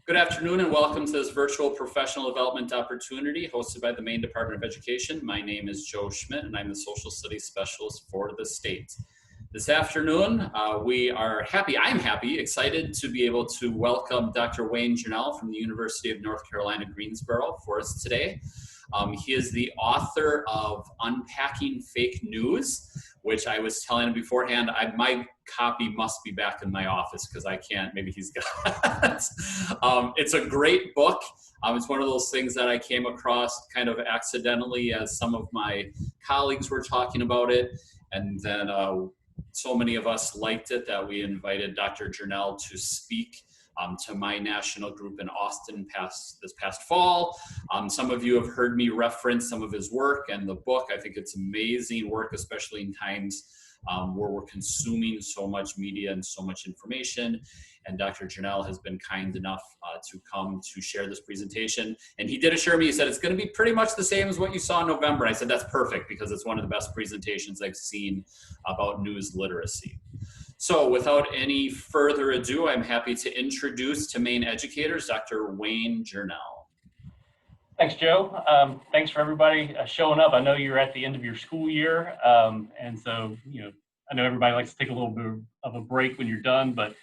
Good afternoon and welcome to this virtual professional development opportunity hosted by the Maine Department of Education. My name is Joe Schmidt and I'm the Social Studies Specialist for the state. This afternoon, I'm happy, excited to be able to welcome Dr. Wayne Journell from the University of North Carolina, Greensboro for us today. He is the author of Unpacking Fake News, which I was telling him beforehand, my copy must be back in my office because I can't, maybe he's got it. It's a great book. It's one of those things that I came across kind of accidentally as some of my colleagues were talking about it. And then so many of us liked it that we invited Dr. Journell to speak to my national group in Austin this past fall. Some of you have heard me reference some of his work and the book. I think it's amazing work, especially in times where we're consuming so much media and so much information. And Dr. Journell has been kind enough to come to share this presentation. And he did assure me, he said, it's gonna be pretty much the same as what you saw in November. I said, that's perfect because it's one of the best presentations I've seen about news literacy. So without any further ado, I'm happy to introduce to Maine educators, Dr. Wayne Journell. Thanks, Joe. Thanks for everybody showing up. I know you're at the end of your school year. And so, I know everybody likes to take a little bit of a break when you're done, but,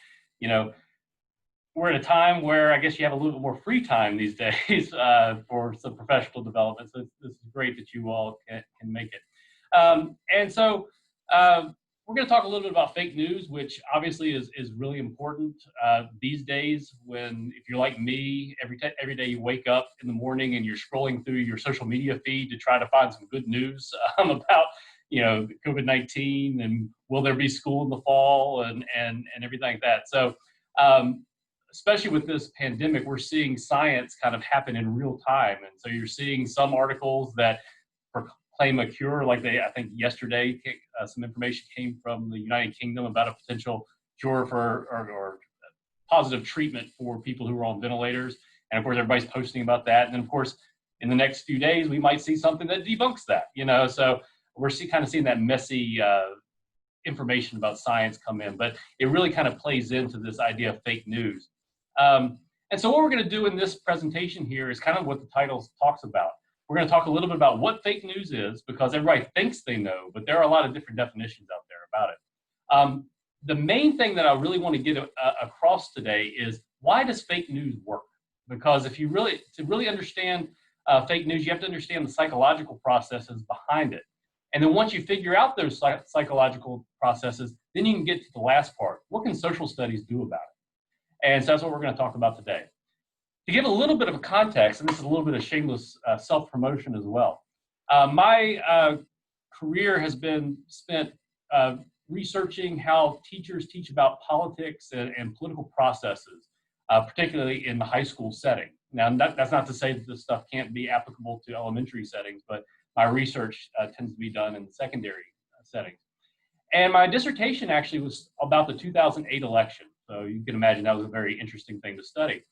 we're at a time where I guess you have a little bit more free time these days for some professional development. So this is great that you all can make it. We're going to talk a little bit about fake news, which obviously is really important these days. If you're like me, every day you wake up in the morning and you're scrolling through your social media feed to try to find some good news about COVID-19 and will there be school in the fall and everything like that. So especially with this pandemic, we're seeing science kind of happen in real time, and so you're seeing some articles that claim a cure, like I think yesterday, some information came from the United Kingdom about a potential cure for or positive treatment for people who are on ventilators. And of course, everybody's posting about that. And then of course, in the next few days, we might see something that debunks that, So we're kind of seeing that messy information about science come in, but it really kind of plays into this idea of fake news. And so what we're going to do in this presentation here is kind of what the title talks about. We're going to talk a little bit about what fake news is, because everybody thinks they know, but there are a lot of different definitions out there about it. The main thing that I really want to get across today is, why does fake news work? Because to really understand fake news, you have to understand the psychological processes behind it. And then once you figure out those psychological processes, then you can get to the last part. What can social studies do about it? And so that's what we're going to talk about today. To give a little bit of a context, and this is a little bit of shameless self-promotion as well, my career has been spent researching how teachers teach about politics and political processes, particularly in the high school setting. Now, that's not to say that this stuff can't be applicable to elementary settings, but my research tends to be done in the secondary settings. And my dissertation actually was about the 2008 election. So you can imagine that was a very interesting thing to study.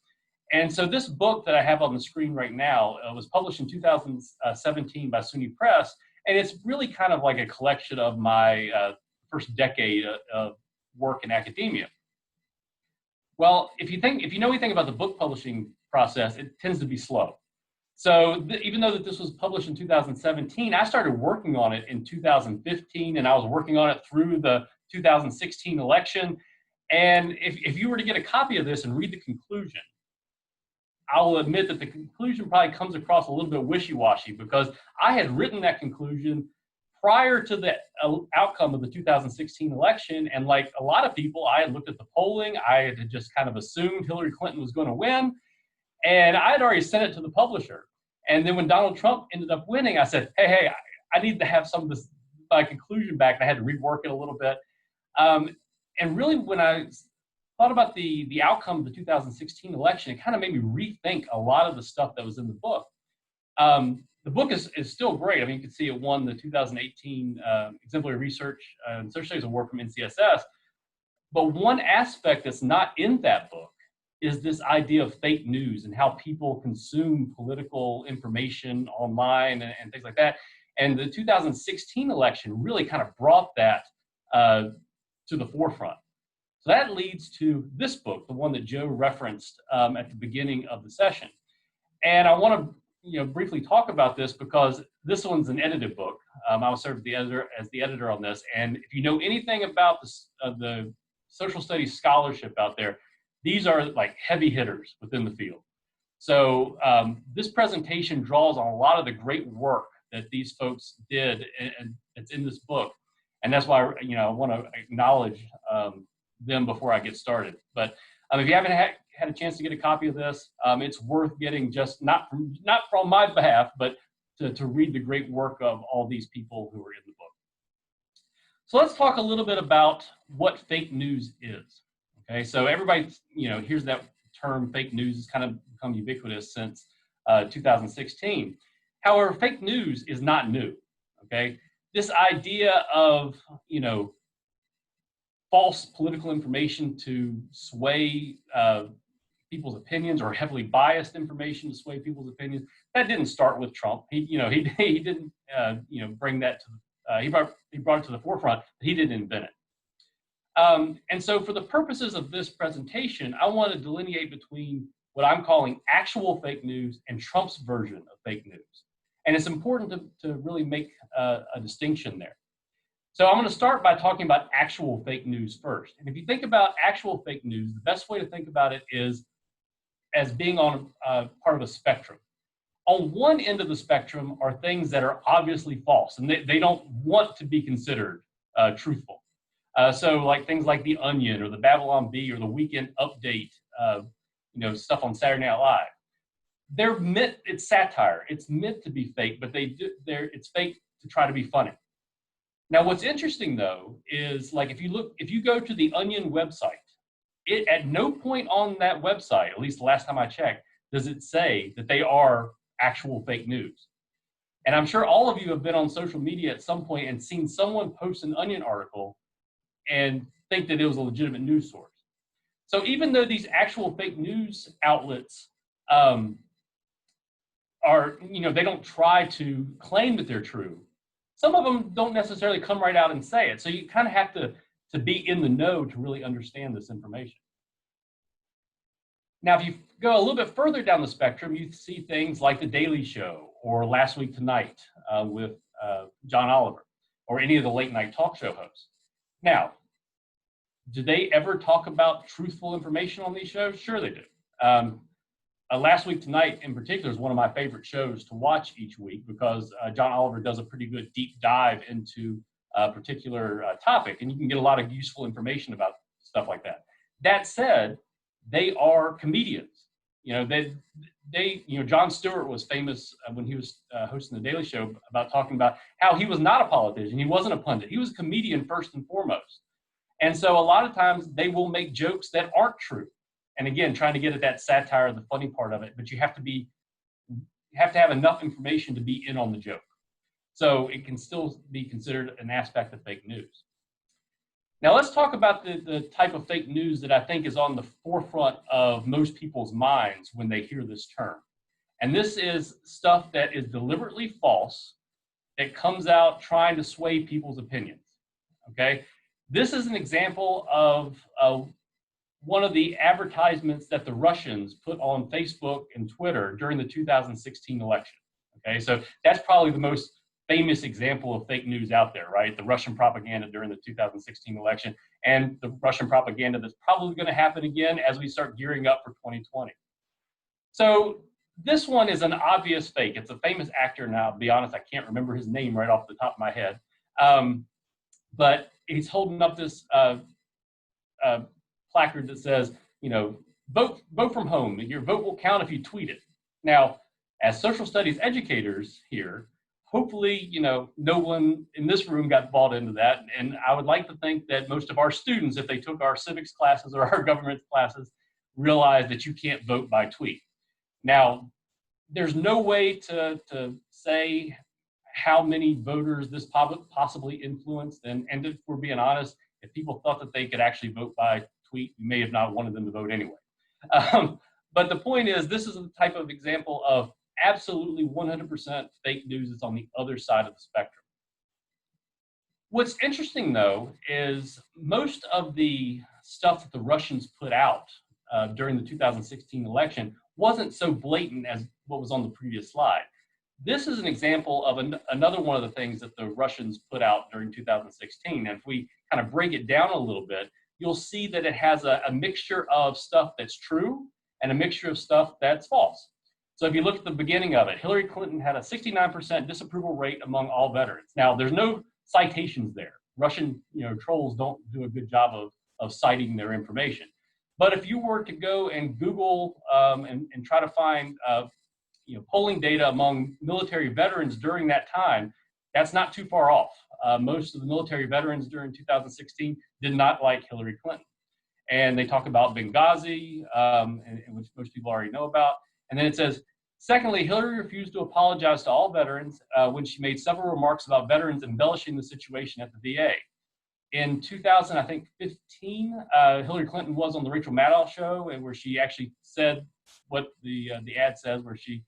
And so this book that I have on the screen right now was published in 2017 by SUNY Press, and it's really kind of like a collection of my first decade of work in academia. Well, if you know anything about the book publishing process, it tends to be slow. So even though that this was published in 2017, I started working on it in 2015, and I was working on it through the 2016 election. And if you were to get a copy of this and read the conclusion, I will admit that the conclusion probably comes across a little bit wishy-washy, because I had written that conclusion prior to the outcome of the 2016 election. And like a lot of people, I had looked at the polling. I had just kind of assumed Hillary Clinton was going to win. And I had already sent it to the publisher. And then when Donald Trump ended up winning, I said, hey, I need to have some of this, my conclusion back. And I had to rework it a little bit. And really, when I thought about the outcome of the 2016 election, it kind of made me rethink a lot of the stuff that was in the book. The book is still great. I mean, you can see it won the 2018 Exemplary Research and Social Studies Award from NCSS. But one aspect that's not in that book is this idea of fake news and how people consume political information online and things like that. And the 2016 election really kind of brought that to the forefront. So that leads to this book, the one that Joe referenced at the beginning of the session. And I want to briefly talk about this because this one's an edited book. I will serve as the editor on this. And if you know anything about the social studies scholarship out there, these are like heavy hitters within the field. So this presentation draws on a lot of the great work that these folks did, and it's in this book. And that's why I want to acknowledge them before I get started. But if you haven't had a chance to get a copy of this, it's worth getting, just not from my behalf, but to read the great work of all these people who are in the book. So let's talk a little bit about what fake news is. Okay, so everybody hears that term fake news has kind of become ubiquitous since 2016. However, fake news is not new. Okay, this idea of false political information to sway people's opinions, or heavily biased information to sway people's opinions, that didn't start with Trump. He didn't bring that to he brought it to the forefront, but he didn't invent it. And so for the purposes of this presentation, I want to delineate between what I'm calling actual fake news and Trump's version of fake news. And it's important to really make a distinction there. So I'm going to start by talking about actual fake news first. And if you think about actual fake news, the best way to think about it is as being on part of a spectrum. On one end of the spectrum are things that are obviously false, and they don't want to be considered truthful. So like things like The Onion or the Babylon Bee or the Weekend Update, stuff on Saturday Night Live. It's satire. It's meant to be fake, but it's fake to try to be funny. Now, what's interesting though is, like, if you go to the Onion website, it at no point on that website, at least the last time I checked, does it say that they are actual fake news. And I'm sure all of you have been on social media at some point and seen someone post an Onion article and think that it was a legitimate news source. So even though these actual fake news outlets they don't try to claim that they're true, some of them don't necessarily come right out and say it. So you kind of have to be in the know to really understand this information. Now, if you go a little bit further down the spectrum, you see things like The Daily Show or Last Week Tonight with John Oliver, or any of the late night talk show hosts. Now, do they ever talk about truthful information on these shows? Sure they do. Last Week Tonight in particular is one of my favorite shows to watch each week because John Oliver does a pretty good deep dive into a particular topic, and you can get a lot of useful information about stuff like that. That said, they are comedians. Jon Stewart was famous when he was hosting The Daily Show about talking about how he was not a politician. He wasn't a pundit. He was a comedian first and foremost. And so a lot of times they will make jokes that aren't true. And again, trying to get at that satire, the funny part of it, but you have to have enough information to be in on the joke. So it can still be considered an aspect of fake news. Now let's talk about the type of fake news that I think is on the forefront of most people's minds when they hear this term. And this is stuff that is deliberately false, that comes out trying to sway people's opinions, okay? This is an example of one of the advertisements that the Russians put on Facebook and Twitter during the 2016 election, okay? So that's probably the most famous example of fake news out there, right? The Russian propaganda during the 2016 election, and the Russian propaganda that's probably going to happen again as we start gearing up for 2020. So this one is an obvious fake. It's a famous actor now. To be honest, I can't remember his name right off the top of my head. But he's holding up this placard that says, vote from home. Your vote will count if you tweet it. Now, as social studies educators here, hopefully, no one in this room got bought into that. And I would like to think that most of our students, if they took our civics classes or our government classes, realize that you can't vote by tweet. Now, there's no way to say how many voters this possibly influenced. And if we're being honest, if people thought that they could actually vote by tweet, you may have not wanted them to vote anyway. But the point is, this is the type of example of absolutely 100% fake news that's on the other side of the spectrum. What's interesting, though, is most of the stuff that the Russians put out during the 2016 election wasn't so blatant as what was on the previous slide. This is an example of another one of the things that the Russians put out during 2016. And if we kind of break it down a little bit, you'll see that it has a mixture of stuff that's true and a mixture of stuff that's false. So if you look at the beginning of it, Hillary Clinton had a 69% disapproval rate among all veterans. Now, there's no citations there. Russian trolls don't do a good job of citing their information. But if you were to go and Google and try to find polling data among military veterans during that time, that's not too far off. Most of the military veterans during 2016 did not like Hillary Clinton. And they talk about Benghazi, which most people already know about. And then it says, secondly, Hillary refused to apologize to all veterans when she made several remarks about veterans embellishing the situation at the VA. In 2015, Hillary Clinton was on the Rachel Maddow show, and where she actually said what the ad says, where she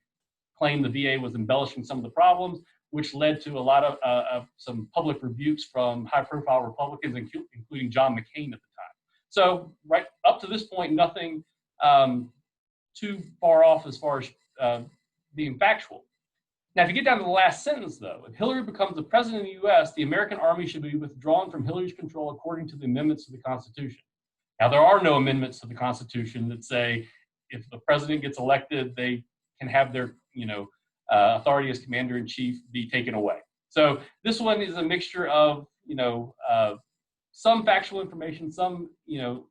claimed the VA was embellishing some of the problems, which led to a lot of some public rebukes from high-profile Republicans, including John McCain at the time. So right up to this point, nothing too far off as far as being factual. Now, if you get down to the last sentence, though, if Hillary becomes the president of the U.S., the American Army should be withdrawn from Hillary's control according to the amendments to the Constitution. Now, there are no amendments to the Constitution that say if the president gets elected, they can have their authority as commander-in-chief be taken away. So this one is a mixture of some factual information, some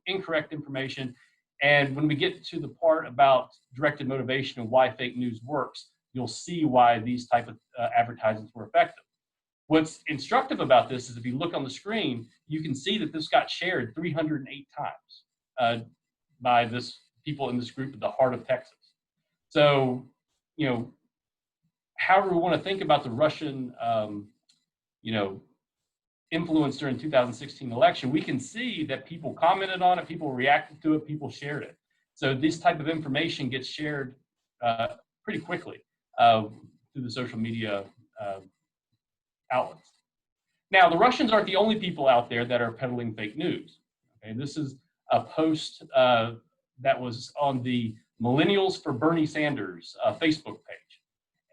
incorrect information. And when we get to the part about directed motivation and why fake news works, you'll see why these type of advertisements were effective. What's instructive about this is if you look on the screen, you can see that this got shared 308 times by people in this group at the heart of Texas. So, however we want to think about the Russian, influence during the 2016 election, we can see that people commented on it, people reacted to it, people shared it. So this type of information gets shared pretty quickly through the social media outlets. Now, the Russians aren't the only people out there that are peddling fake news. Okay, this is a post that was on the Millennials for Bernie Sanders Facebook page.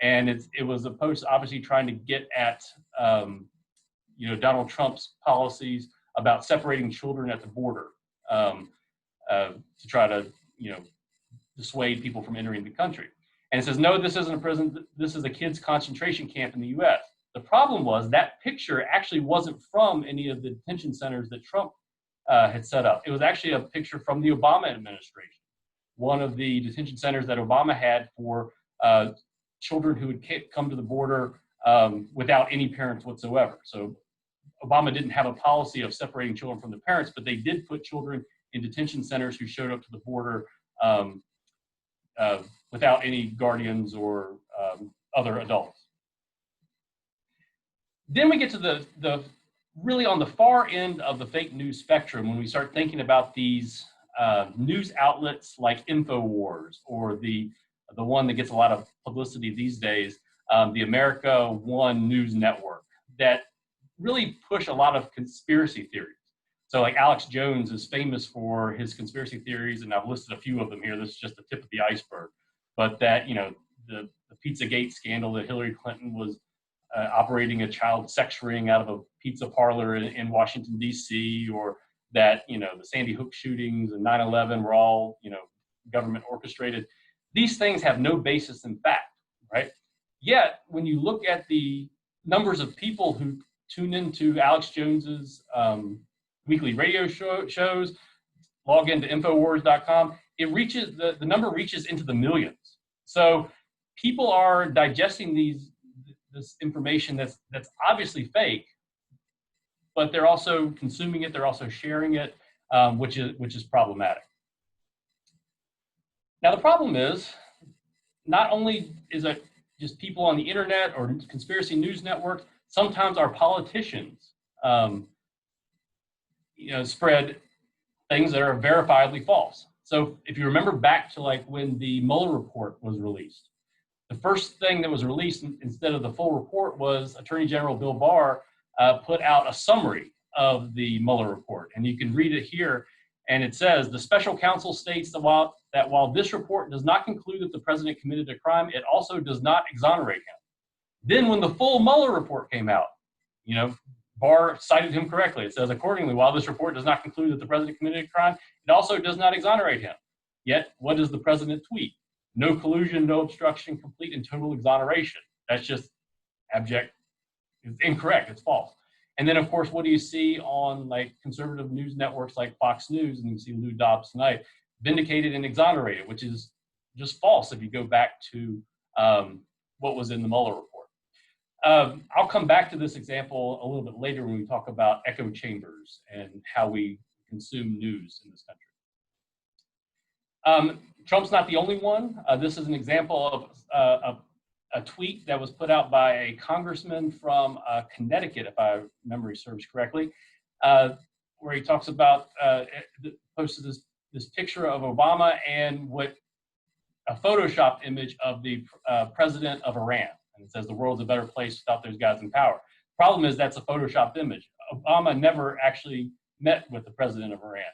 And it was a post obviously trying to get at Donald Trump's policies about separating children at the border to try to dissuade people from entering the country. And it says, no, this isn't a prison. This is a kids' concentration camp in the U.S. The problem was that picture actually wasn't from any of the detention centers that Trump had set up. It was actually a picture from the Obama administration, one of the detention centers that Obama had for children who would come to the border without any parents whatsoever. So Obama didn't have a policy of separating children from the parents, but they did put children in detention centers who showed up to the border without any guardians or other adults. Then we get to the really on the far end of the fake news spectrum when we start thinking about these news outlets like InfoWars or the one that gets a lot of publicity these days, the America One News Network, that really push a lot of conspiracy theories. So like Alex Jones is famous for his conspiracy theories, and I've listed a few of them here. This is just the tip of the iceberg. But that, the Pizzagate scandal, that Hillary Clinton was operating a child sex ring out of a pizza parlor in Washington, D.C., or that, the Sandy Hook shootings and 9/11 were all, government orchestrated. These things have no basis in fact, right? Yet, when you look at the numbers of people who tune into Alex Jones's weekly radio shows, log into Infowars.com, it reaches, the number reaches into the millions. So people are digesting this information that's obviously fake, but they're also consuming it, they're also sharing it, which is problematic. Now the problem is, not only is it just people on the internet or conspiracy news networks, sometimes our politicians spread things that are verifiably false. So if you remember back to like when the Mueller report was released, the first thing that was released instead of the full report was Attorney General Bill Barr put out a summary of the Mueller report. And you can read it here. And it says, the special counsel states that while this report does not conclude that the president committed a crime, it also does not exonerate him. Then when the full Mueller report came out, Barr cited him correctly. It says, accordingly, while this report does not conclude that the president committed a crime, it also does not exonerate him. Yet, what does the president tweet? No collusion, no obstruction, complete and total exoneration. That's just abject. It's incorrect. It's false. And then, of course, what do you see on like conservative news networks like Fox News? And you see Lou Dobbs tonight, vindicated and exonerated, which is just false if you go back to what was in the Mueller report. I'll come back to this example a little bit later when we talk about echo chambers and how we consume news in this country. Trump's not the only one. This is an example of a tweet that was put out by a congressman from Connecticut, if my memory serves correctly, where he talks about, posted this picture of Obama and a Photoshop image of the president of Iran. And it says the world's a better place without those guys in power. Problem is that's a Photoshopped image. Obama never actually met with the president of Iran.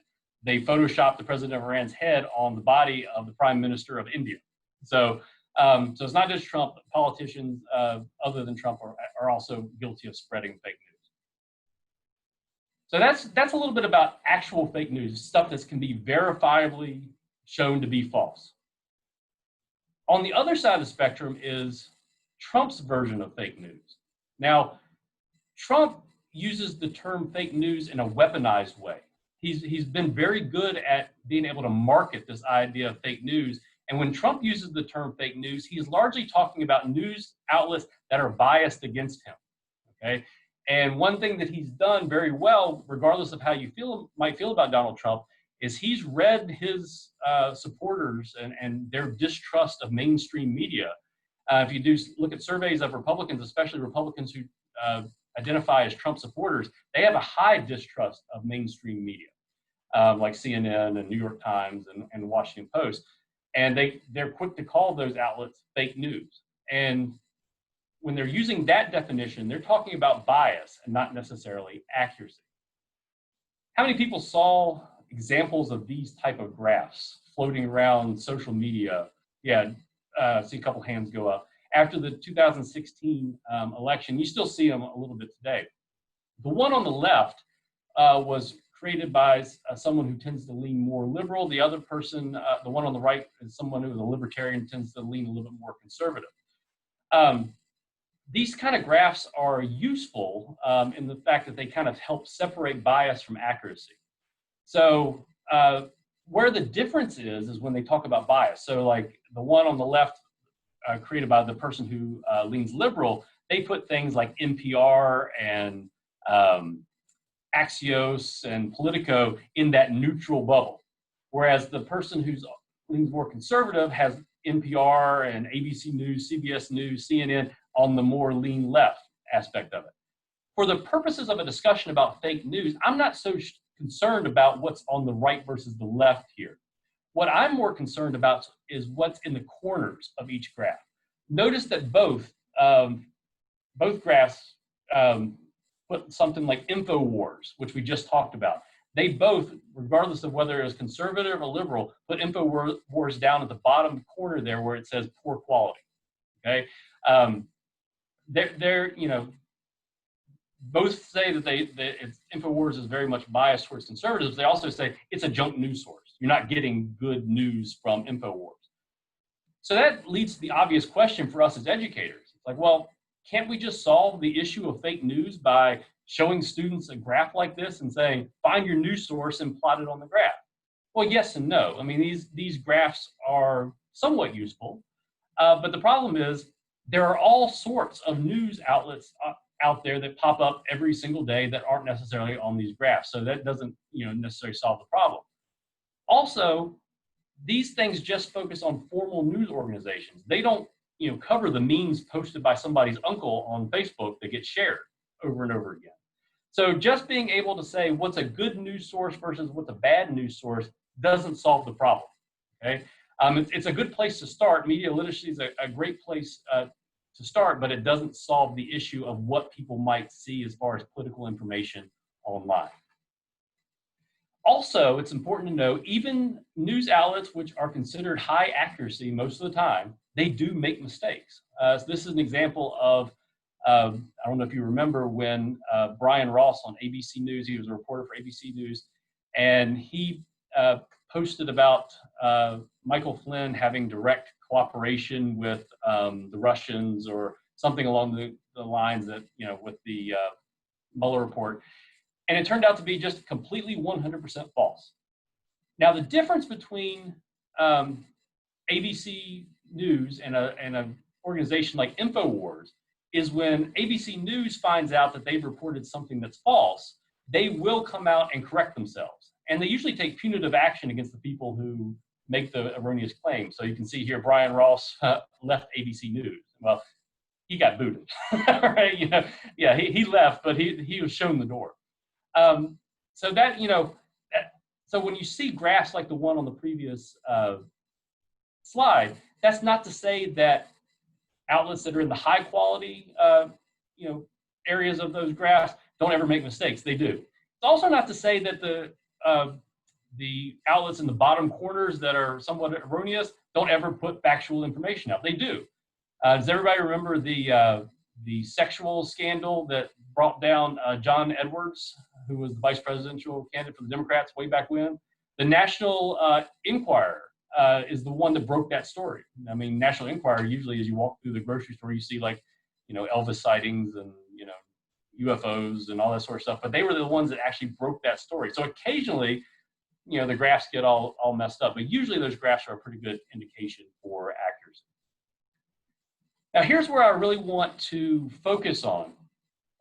They Photoshopped the president of Iran's head on the body of the prime minister of India. So it's not just Trump. Politicians other than Trump are also guilty of spreading fake news. So that's a little bit about actual fake news, stuff that can be verifiably shown to be false. On the other side of the spectrum is Trump's version of fake news. Now, Trump uses the term fake news in a weaponized way. He's been very good at being able to market this idea of fake news. And when Trump uses the term fake news, he's largely talking about news outlets that are biased against him, okay? And one thing that he's done very well, regardless of how you might feel about Donald Trump, is he's read his supporters and their distrust of mainstream media. If you do look at surveys of Republicans, especially Republicans who identify as Trump supporters, they have a high distrust of mainstream media, like CNN and New York Times and Washington Post. And they're quick to call those outlets fake news. And when they're using that definition, they're talking about bias and not necessarily accuracy. How many people saw examples of these type of graphs floating around social media? Yeah, see a couple hands go up. After the 2016 election, you still see them a little bit today. The one on the left was created by someone who tends to lean more liberal. The other person, the one on the right, is someone who is a libertarian, tends to lean a little bit more conservative. These kind of graphs are useful in the fact that they kind of help separate bias from accuracy. So where the difference is when they talk about bias. So like the one on the left created by the person who leans liberal, they put things like NPR and Axios and Politico in that neutral bubble. Whereas the person who leans more conservative has NPR and ABC News, CBS News, CNN on the more lean left aspect of it. For the purposes of a discussion about fake news, I'm not so concerned about what's on the right versus the left here. What I'm more concerned about is what's in the corners of each graph. Notice that both graphs put something like InfoWars, which we just talked about. They both, regardless of whether it was conservative or liberal, put InfoWars down at the bottom corner there where it says poor quality. Okay, both say that InfoWars is very much biased towards conservatives. They also say it's a junk news source. You're not getting good news from InfoWars. So that leads to the obvious question for us as educators. It's like, well, can't we just solve the issue of fake news by showing students a graph like this and saying, find your news source and plot it on the graph? Well, yes and no. I mean, these graphs are somewhat useful, but the problem is there are all sorts of news outlets out there that pop up every single day that aren't necessarily on these graphs. So that doesn't necessarily solve the problem. Also, these things just focus on formal news organizations. They don't cover the memes posted by somebody's uncle on Facebook that get shared over and over again. So just being able to say what's a good news source versus what's a bad news source doesn't solve the problem, okay? It's a good place to start. Media literacy is a great place to start, but it doesn't solve the issue of what people might see as far as political information online. Also, it's important to know, even news outlets which are considered high accuracy most of the time, they do make mistakes. So this is an example of, I don't know if you remember when Brian Ross on ABC News, he was a reporter for ABC News, and he posted about Michael Flynn having direct cooperation with the Russians or something along the lines that, with the Mueller report. And it turned out to be just completely 100% false. Now, the difference between ABC News and an organization like InfoWars is when ABC News finds out that they've reported something that's false, they will come out and correct themselves. And they usually take punitive action against the people who make the erroneous claim. So you can see here, Brian Ross left ABC News. Well, he got booted, right? He left, but he was shown the door. So that, so when you see graphs like the one on the previous slide, that's not to say that outlets that are in the high quality, areas of those graphs don't ever make mistakes. They do. It's also not to say that the outlets in the bottom corners that are somewhat erroneous don't ever put factual information out. They do. Does everybody remember the sexual scandal that brought down John Edwards, who was the vice presidential candidate for the Democrats way back when? The National Enquirer is the one that broke that story. I mean, National Enquirer, usually as you walk through the grocery store, you see Elvis sightings and, UFOs and all that sort of stuff, but they were the ones that actually broke that story. So occasionally, the graphs get all messed up, but usually those graphs are a pretty good indication for accuracy. Now, here's where I really want to focus on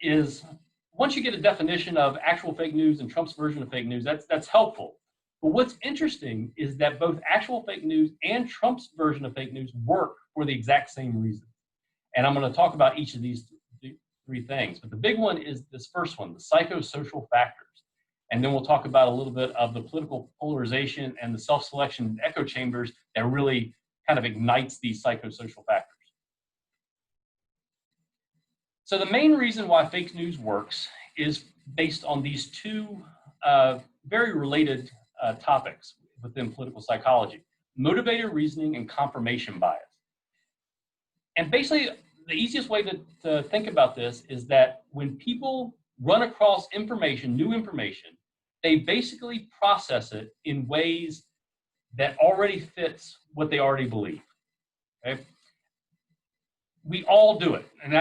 is once you get a definition of actual fake news and Trump's version of fake news, that's helpful. But what's interesting is that both actual fake news and Trump's version of fake news work for the exact same reason. And I'm going to talk about each of these three things. But the big one is this first one, the psychosocial factors. And then we'll talk about a little bit of the political polarization and the self-selection and echo chambers that really kind of ignites these psychosocial factors. So the main reason why fake news works is based on these two very related topics within political psychology: motivated reasoning and confirmation bias. And basically, the easiest way to think about this is that when people run across information, new information, they basically process it in ways that already fits what they already believe. Okay? We all do it. And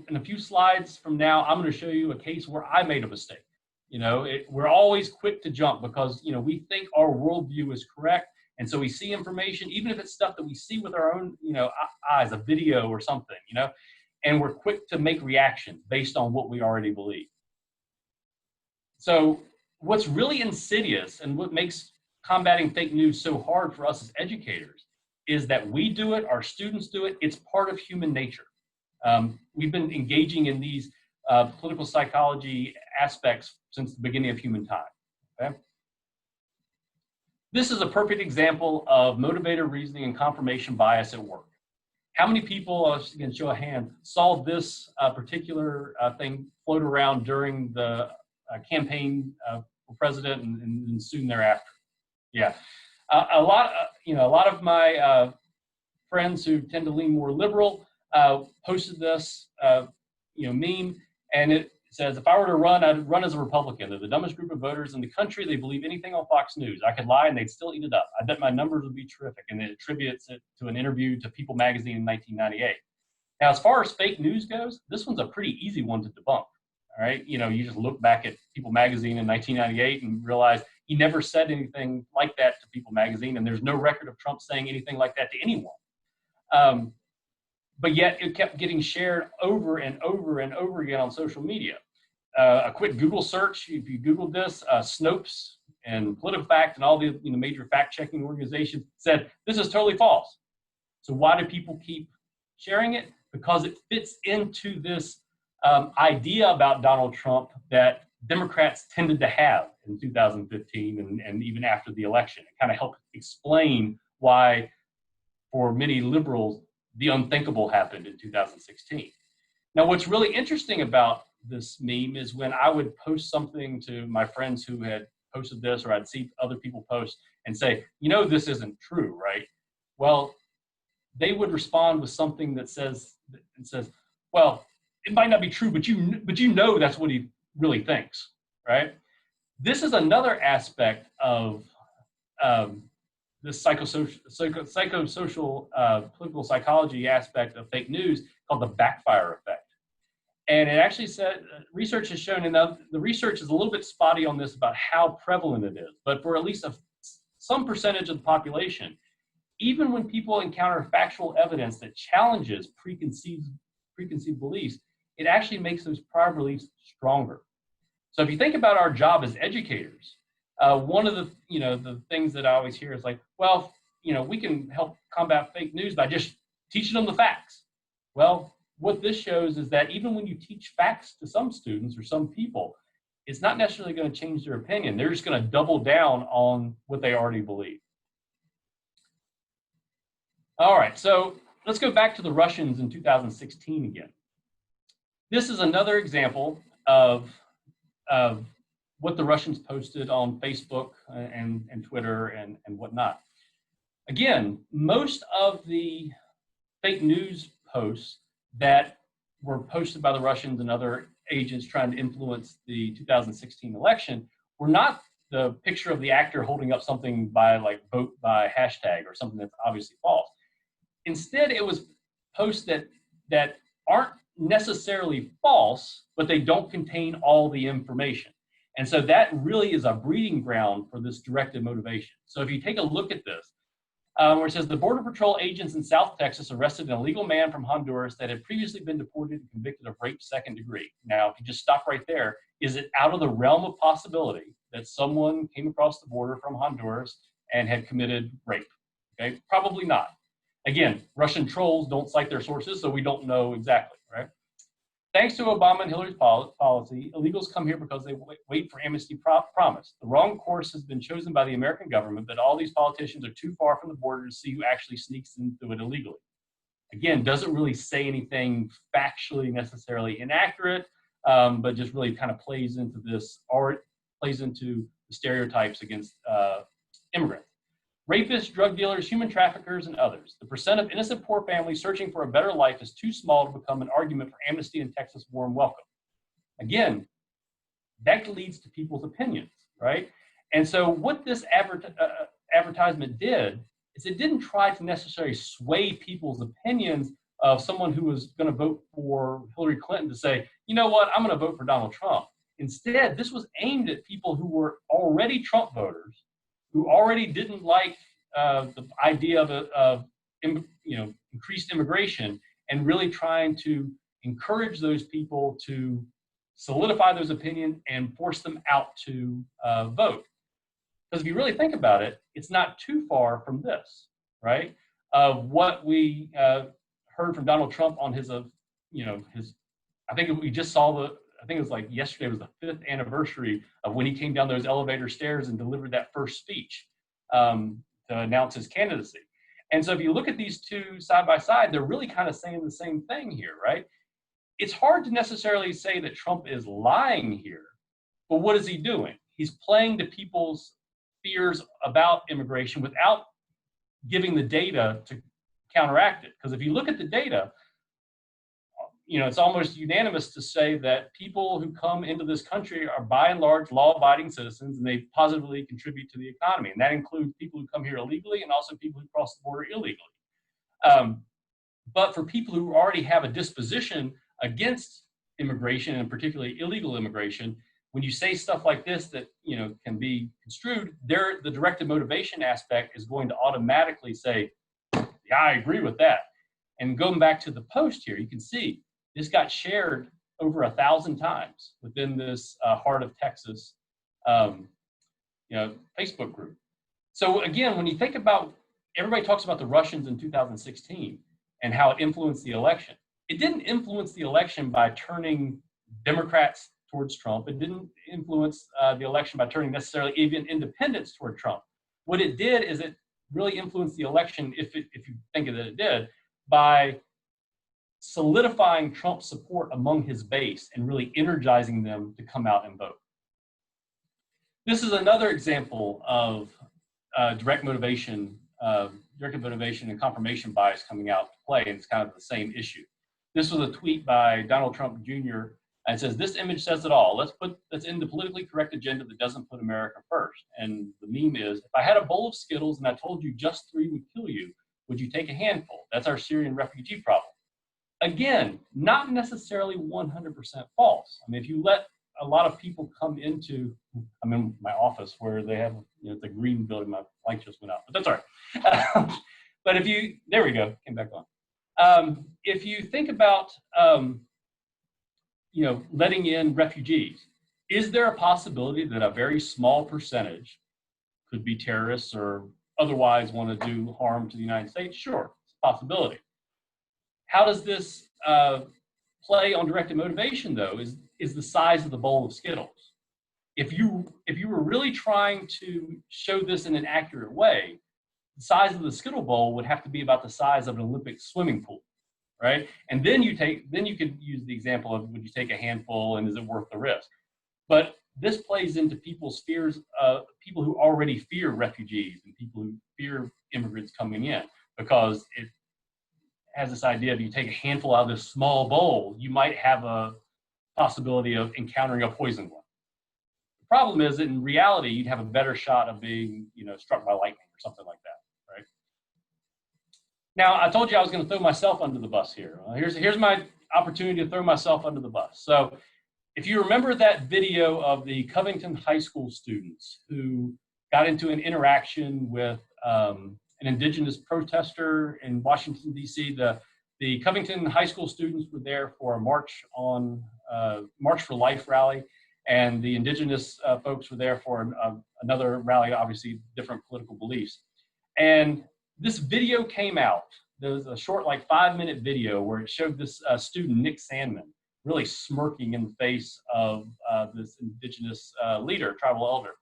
in a few slides from now, I'm going to show you a case where I made a mistake. We're always quick to jump because, we think our worldview is correct. And so we see information, even if it's stuff that we see with our own, eyes, a video or something, and we're quick to make reactions based on what we already believe. So what's really insidious and what makes combating fake news so hard for us as educators is that we do it, our students do it, it's part of human nature. We've been engaging in these political psychology aspects since the beginning of human time, okay? This is a perfect example of motivated reasoning and confirmation bias at work. How many people, again, show a hand, saw this particular thing float around during the campaign for president and soon thereafter? Yeah, a lot of my friends who tend to lean more liberal posted this, meme, and it says, if I were to run, I'd run as a Republican. They're the dumbest group of voters in the country. They believe anything on Fox News. I could lie and they'd still eat it up. I bet my numbers would be terrific. And it attributes it to an interview to People magazine in 1998. Now, as far as fake news goes, this one's a pretty easy one to debunk. All right. You just look back at People magazine in 1998 and realize he never said anything like that to People magazine. And there's no record of Trump saying anything like that to anyone. But yet it kept getting shared over and over and over again on social media. A quick Google search, if you Google this, Snopes and PolitiFact and all the major fact-checking organizations said, this is totally false. So why do people keep sharing it? Because it fits into this idea about Donald Trump that Democrats tended to have in 2015 and even after the election. It kind of helped explain why, for many liberals, the unthinkable happened in 2016. Now, what's really interesting about this meme is when I would post something to my friends who had posted this, or I'd see other people post and say, you know, this isn't true, right? Well, they would respond with something that says, well, it might not be true, but you know that's what he really thinks, right? This is another aspect of this psychosocial political psychology aspect of fake news called the backfire effect. And it actually said, research has shown, and the research is a little bit spotty on this about how prevalent it is, but for at least some percentage of the population, even when people encounter factual evidence that challenges preconceived beliefs, it actually makes those prior beliefs stronger. So if you think about our job as educators, one of the things that I always hear is like, well, we can help combat fake news by just teaching them the facts. Well, what this shows is that even when you teach facts to some students or some people, it's not necessarily going to change their opinion. They're just going to double down on what they already believe. All right, so let's go back to the Russians in 2016 again. This is another example of what the Russians posted on Facebook and Twitter and whatnot. Again, most of the fake news posts that were posted by the Russians and other agents trying to influence the 2016 election were not the picture of the actor holding up something by like vote by hashtag or something that's obviously false. Instead, it was posts that aren't necessarily false, but they don't contain all the information. And so that really is a breeding ground for this directed motivation. So if you take a look at this, where it says the Border Patrol agents in South Texas arrested an illegal man from Honduras that had previously been deported and convicted of rape second degree. Now, if you just stop right there, is it out of the realm of possibility that someone came across the border from Honduras and had committed rape? Okay, probably not. Again, Russian trolls don't cite their sources, so we don't know exactly, right? Thanks to Obama and Hillary's policy, illegals come here because they wait for amnesty promise. The wrong course has been chosen by the American government, but all these politicians are too far from the border to see who actually sneaks into it illegally. Again, doesn't really say anything factually necessarily inaccurate, but just really kind of plays into this, or it plays into the stereotypes against immigrants. Rapists, drug dealers, human traffickers, and others. The percent of innocent poor families searching for a better life is too small to become an argument for amnesty and Texas warm welcome. Again, that leads to people's opinions, right? And so what this advertisement did is it didn't try to necessarily sway people's opinions of someone who was going to vote for Hillary Clinton to say, you know what, I'm going to vote for Donald Trump. Instead, this was aimed at people who were already Trump voters, who already didn't like the idea of increased immigration, and really trying to encourage those people to solidify those opinions and force them out to vote. Because if you really think about it, it's not too far from this, right? What we heard from Donald Trump on his, I think we just saw I think it was like yesterday was the 5th anniversary of when he came down those elevator stairs and delivered that first speech to announce his candidacy. And so if you look at these two side by side, they're really kind of saying the same thing here, right? It's hard to necessarily say that Trump is lying here, but what is he doing? He's playing to people's fears about immigration without giving the data to counteract it. Because if you look at the data, it's almost unanimous to say that people who come into this country are by and large law-abiding citizens, and they positively contribute to the economy. And that includes people who come here illegally and also people who cross the border illegally. But for people who already have a disposition against immigration, and particularly illegal immigration, when you say stuff like this that can be construed, the directed motivation aspect is going to automatically say, yeah, I agree with that. And going back to the post here, you can see this got shared over 1,000 times within this Heart of Texas, Facebook group. So again, when you think about, everybody talks about the Russians in 2016 and how it influenced the election. It didn't influence the election by turning Democrats towards Trump. It didn't influence the election by turning necessarily even independents toward Trump. What it did is it really influenced the election, if you think that it did, by solidifying Trump's support among his base and really energizing them to come out and vote. This is another example of direct motivation and confirmation bias coming out to play, and it's kind of the same issue. This was a tweet by Donald Trump Jr. and it says, "This image says it all. Let's end the politically correct agenda that doesn't put America first." And the meme is, "If I had a bowl of Skittles and I told you just 3 would kill you, would you take a handful? That's our Syrian refugee problem." Again, not necessarily 100% false. I mean, if you let a lot of people come into, I'm in my office where they have, the green building, my light just went out, but that's all right. But there we go, came back on. If you think about, letting in refugees, is there a possibility that a very small percentage could be terrorists or otherwise want to do harm to the United States? Sure, it's a possibility. How does this play on directed motivation, though, is the size of the bowl of Skittles. If you were really trying to show this in an accurate way, the size of the Skittle bowl would have to be about the size of an Olympic swimming pool, right? And then you could use the example of, would you take a handful and is it worth the risk? But this plays into people's fears, people who already fear refugees and people who fear immigrants coming in, because it has this idea of, you take a handful out of this small bowl, you might have a possibility of encountering a poisoned one. The problem is that in reality, you'd have a better shot of being, struck by lightning or something like that, right? Now, I told you I was going to throw myself under the bus here. Here's my opportunity to throw myself under the bus. So if you remember that video of the Covington High School students who got into an interaction with an indigenous protester in Washington, D.C., the Covington High School students were there for a March for Life rally, and the indigenous folks were there for another rally, obviously different political beliefs. And this video came out. There was a short, 5-minute video where it showed this student, Nick Sandman, really smirking in the face of this indigenous leader, tribal elder.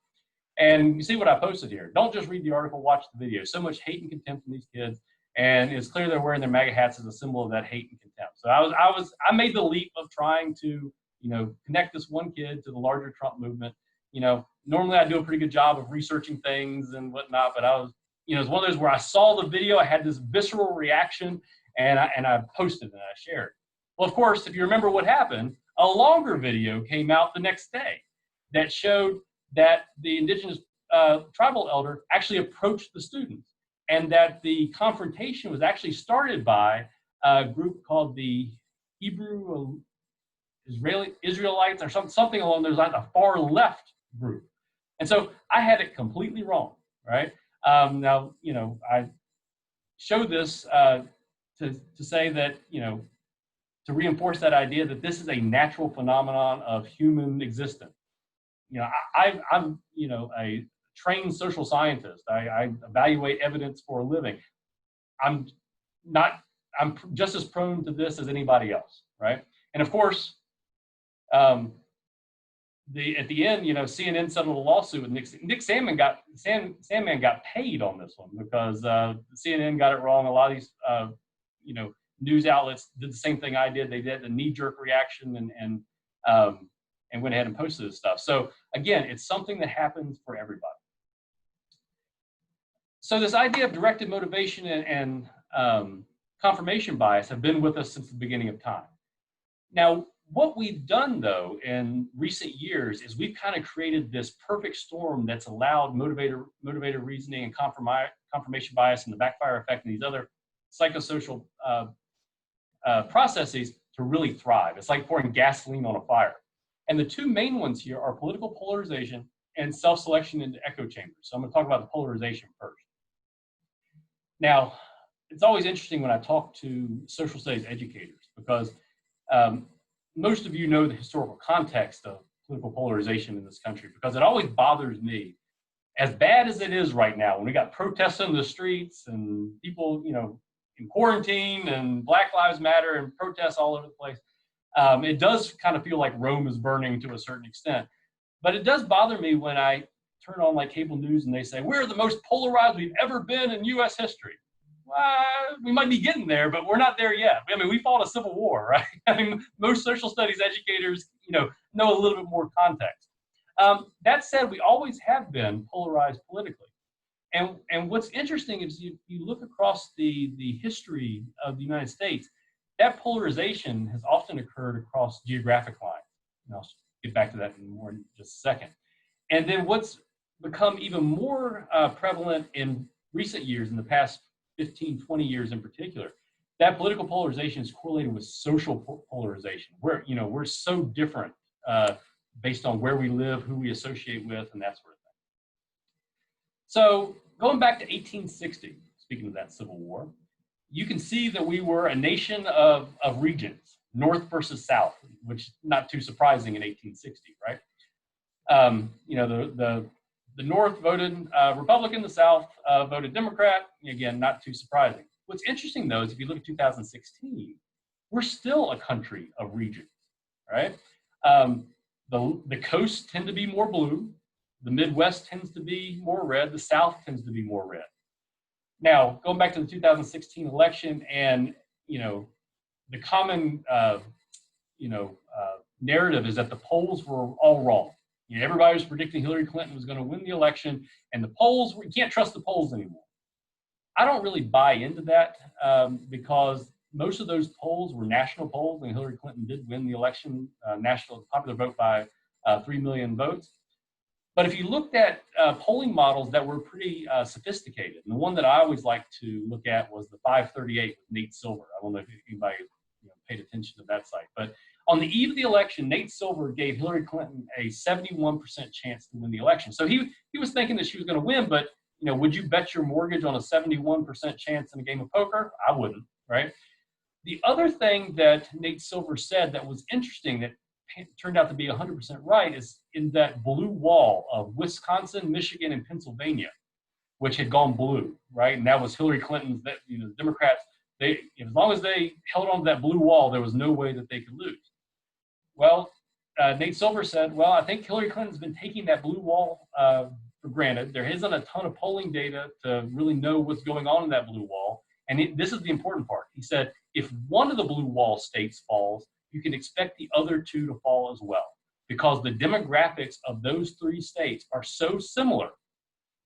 And you see what I posted here. Don't just read the article, watch the video. So much hate and contempt from these kids. And it's clear they're wearing their MAGA hats as a symbol of that hate and contempt. So I made the leap of trying to, connect this one kid to the larger Trump movement. Normally I do a pretty good job of researching things and whatnot, but I was, it's one of those where I saw the video, I had this visceral reaction, and I posted and I shared. Well, of course, if you remember what happened, a longer video came out the next day that showed that the indigenous tribal elder actually approached the students, and that the confrontation was actually started by a group called the Hebrew Israelites or something along those lines, a far left group. And so I had it completely wrong, right? Now, I showed this to say that, to reinforce that idea that this is a natural phenomenon of human existence. I'm a trained social scientist. I evaluate evidence for a living. I'm just as prone to this as anybody else, right? And of course, at the end, CNN settled a lawsuit with Nick Sandman got paid on this one because CNN got it wrong. A lot of these news outlets did the same thing I did. They did the knee-jerk reaction and went ahead and posted this stuff. So again, it's something that happens for everybody. So this idea of directed motivation and confirmation bias have been with us since the beginning of time. Now, what we've done, though, in recent years is we've kind of created this perfect storm that's allowed motivator reasoning and confirmation bias and the backfire effect and these other psychosocial processes to really thrive. It's like pouring gasoline on a fire. And the two main ones here are political polarization and self-selection into echo chambers. So I'm going to talk about the polarization first. Now, it's always interesting when I talk to social studies educators because most of you know the historical context of political polarization in this country, because it always bothers me, as bad as it is right now, when we got protests in the streets and people, in quarantine and Black Lives Matter and protests all over the place. It does kind of feel like Rome is burning to a certain extent. But it does bother me when I turn on cable news and they say, we're the most polarized we've ever been in U.S. history. Well, we might be getting there, but we're not there yet. I mean, we fought a civil war, right? I mean, most social studies educators, know a little bit more context. That said, we always have been polarized politically. And what's interesting is you look across the history of the United States, that polarization has often occurred across geographic lines. And I'll get back to that more in just a second. And then what's become even more prevalent in recent years, in the past 15, 20 years in particular, that political polarization is correlated with social polarization. We're so different based on where we live, who we associate with, and that sort of thing. So going back to 1860, speaking of that Civil War, you can see that we were a nation of regions, North versus South, which is not too surprising in 1860, right? The North voted Republican, the South voted Democrat. Again, not too surprising. What's interesting, though, is if you look at 2016, we're still a country of regions, right? The coasts tend to be more blue. The Midwest tends to be more red. The South tends to be more red. Now, going back to the 2016 election, and the common narrative is that the polls were all wrong. Everybody was predicting Hillary Clinton was going to win the election, and the polls, you can't trust the polls anymore. I don't really buy into that because most of those polls were national polls, and Hillary Clinton did win the election, national popular vote by 3 million votes. But if you looked at polling models that were pretty sophisticated, and the one that I always liked to look at was the 538 with Nate Silver. I don't know if anybody paid attention to that site, but on the eve of the election, Nate Silver gave Hillary Clinton a 71% chance to win the election. So he was thinking that she was going to win, but would you bet your mortgage on a 71% chance in a game of poker? I wouldn't, right? The other thing that Nate Silver said that was interesting that turned out to be 100% right is in that blue wall of Wisconsin, Michigan, and Pennsylvania, which had gone blue, right? And that was Hillary Clinton's, the Democrats, as long as they held on to that blue wall, there was no way that they could lose. Well, Nate Silver said, well, I think Hillary Clinton's been taking that blue wall for granted. There isn't a ton of polling data to really know what's going on in that blue wall. And this is the important part. He said, if one of the blue wall states falls, you can expect the other two to fall as well, because the demographics of those 3 states are so similar,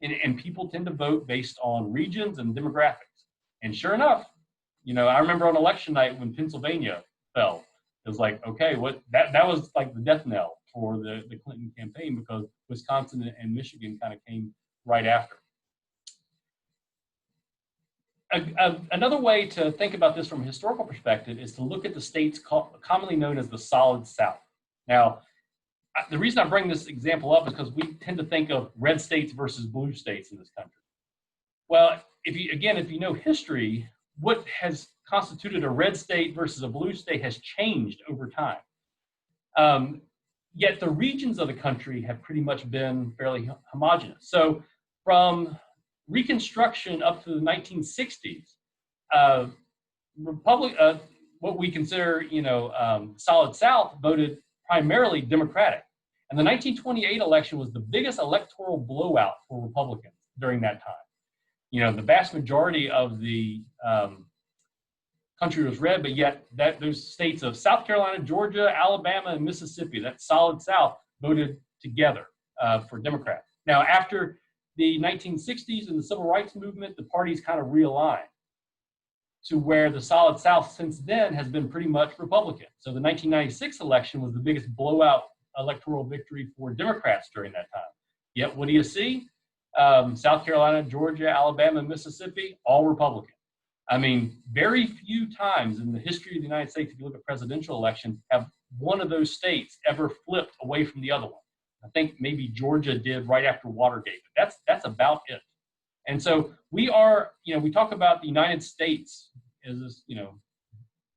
and people tend to vote based on regions and demographics. And sure enough, I remember on election night when Pennsylvania fell, it was like, okay, that was like the death knell for the Clinton campaign, because Wisconsin and Michigan kind of came right after. Another way to think about this from a historical perspective is to look at the states commonly known as the Solid South. Now, the reason I bring this example up is because we tend to think of red states versus blue states in this country. Well, if you know history, what has constituted a red state versus a blue state has changed over time. Yet the regions of the country have pretty much been fairly homogeneous. So from Reconstruction up to the 1960s, what we consider, Solid South voted primarily Democratic. And the 1928 election was the biggest electoral blowout for Republicans during that time. The vast majority of the country was red, but yet those states of South Carolina, Georgia, Alabama, and Mississippi, that Solid South, voted together for Democrats. Now, after the 1960s and the Civil Rights Movement, the parties kind of realigned to where the Solid South since then has been pretty much Republican. So the 1996 election was the biggest blowout electoral victory for Democrats during that time. Yet, what do you see? South Carolina, Georgia, Alabama, Mississippi, all Republican. I mean, very few times in the history of the United States, if you look at presidential elections, have one of those states ever flipped away from the other one. I think maybe Georgia did right after Watergate, but that's about it. And so we are, we talk about the United States as this,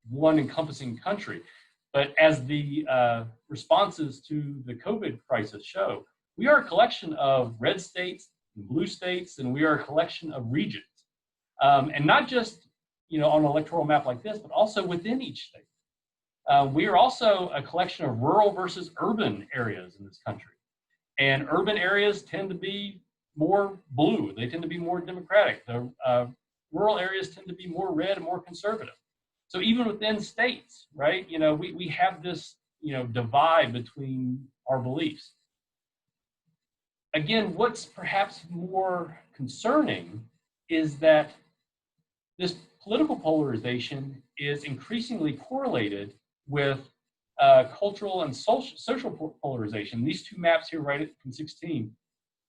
one encompassing country, but as the responses to the COVID crisis show, we are a collection of red states and blue states, and we are a collection of regions. And not just, on an electoral map like this, but also within each state. We are also a collection of rural versus urban areas in this country. And urban areas tend to be more blue. They tend to be more Democratic. The rural areas tend to be more red and more conservative. So even within states, right, we have this, divide between our beliefs. again, what's perhaps more concerning is that this political polarization is increasingly correlated with cultural and social polarization. These two maps here, right from 16,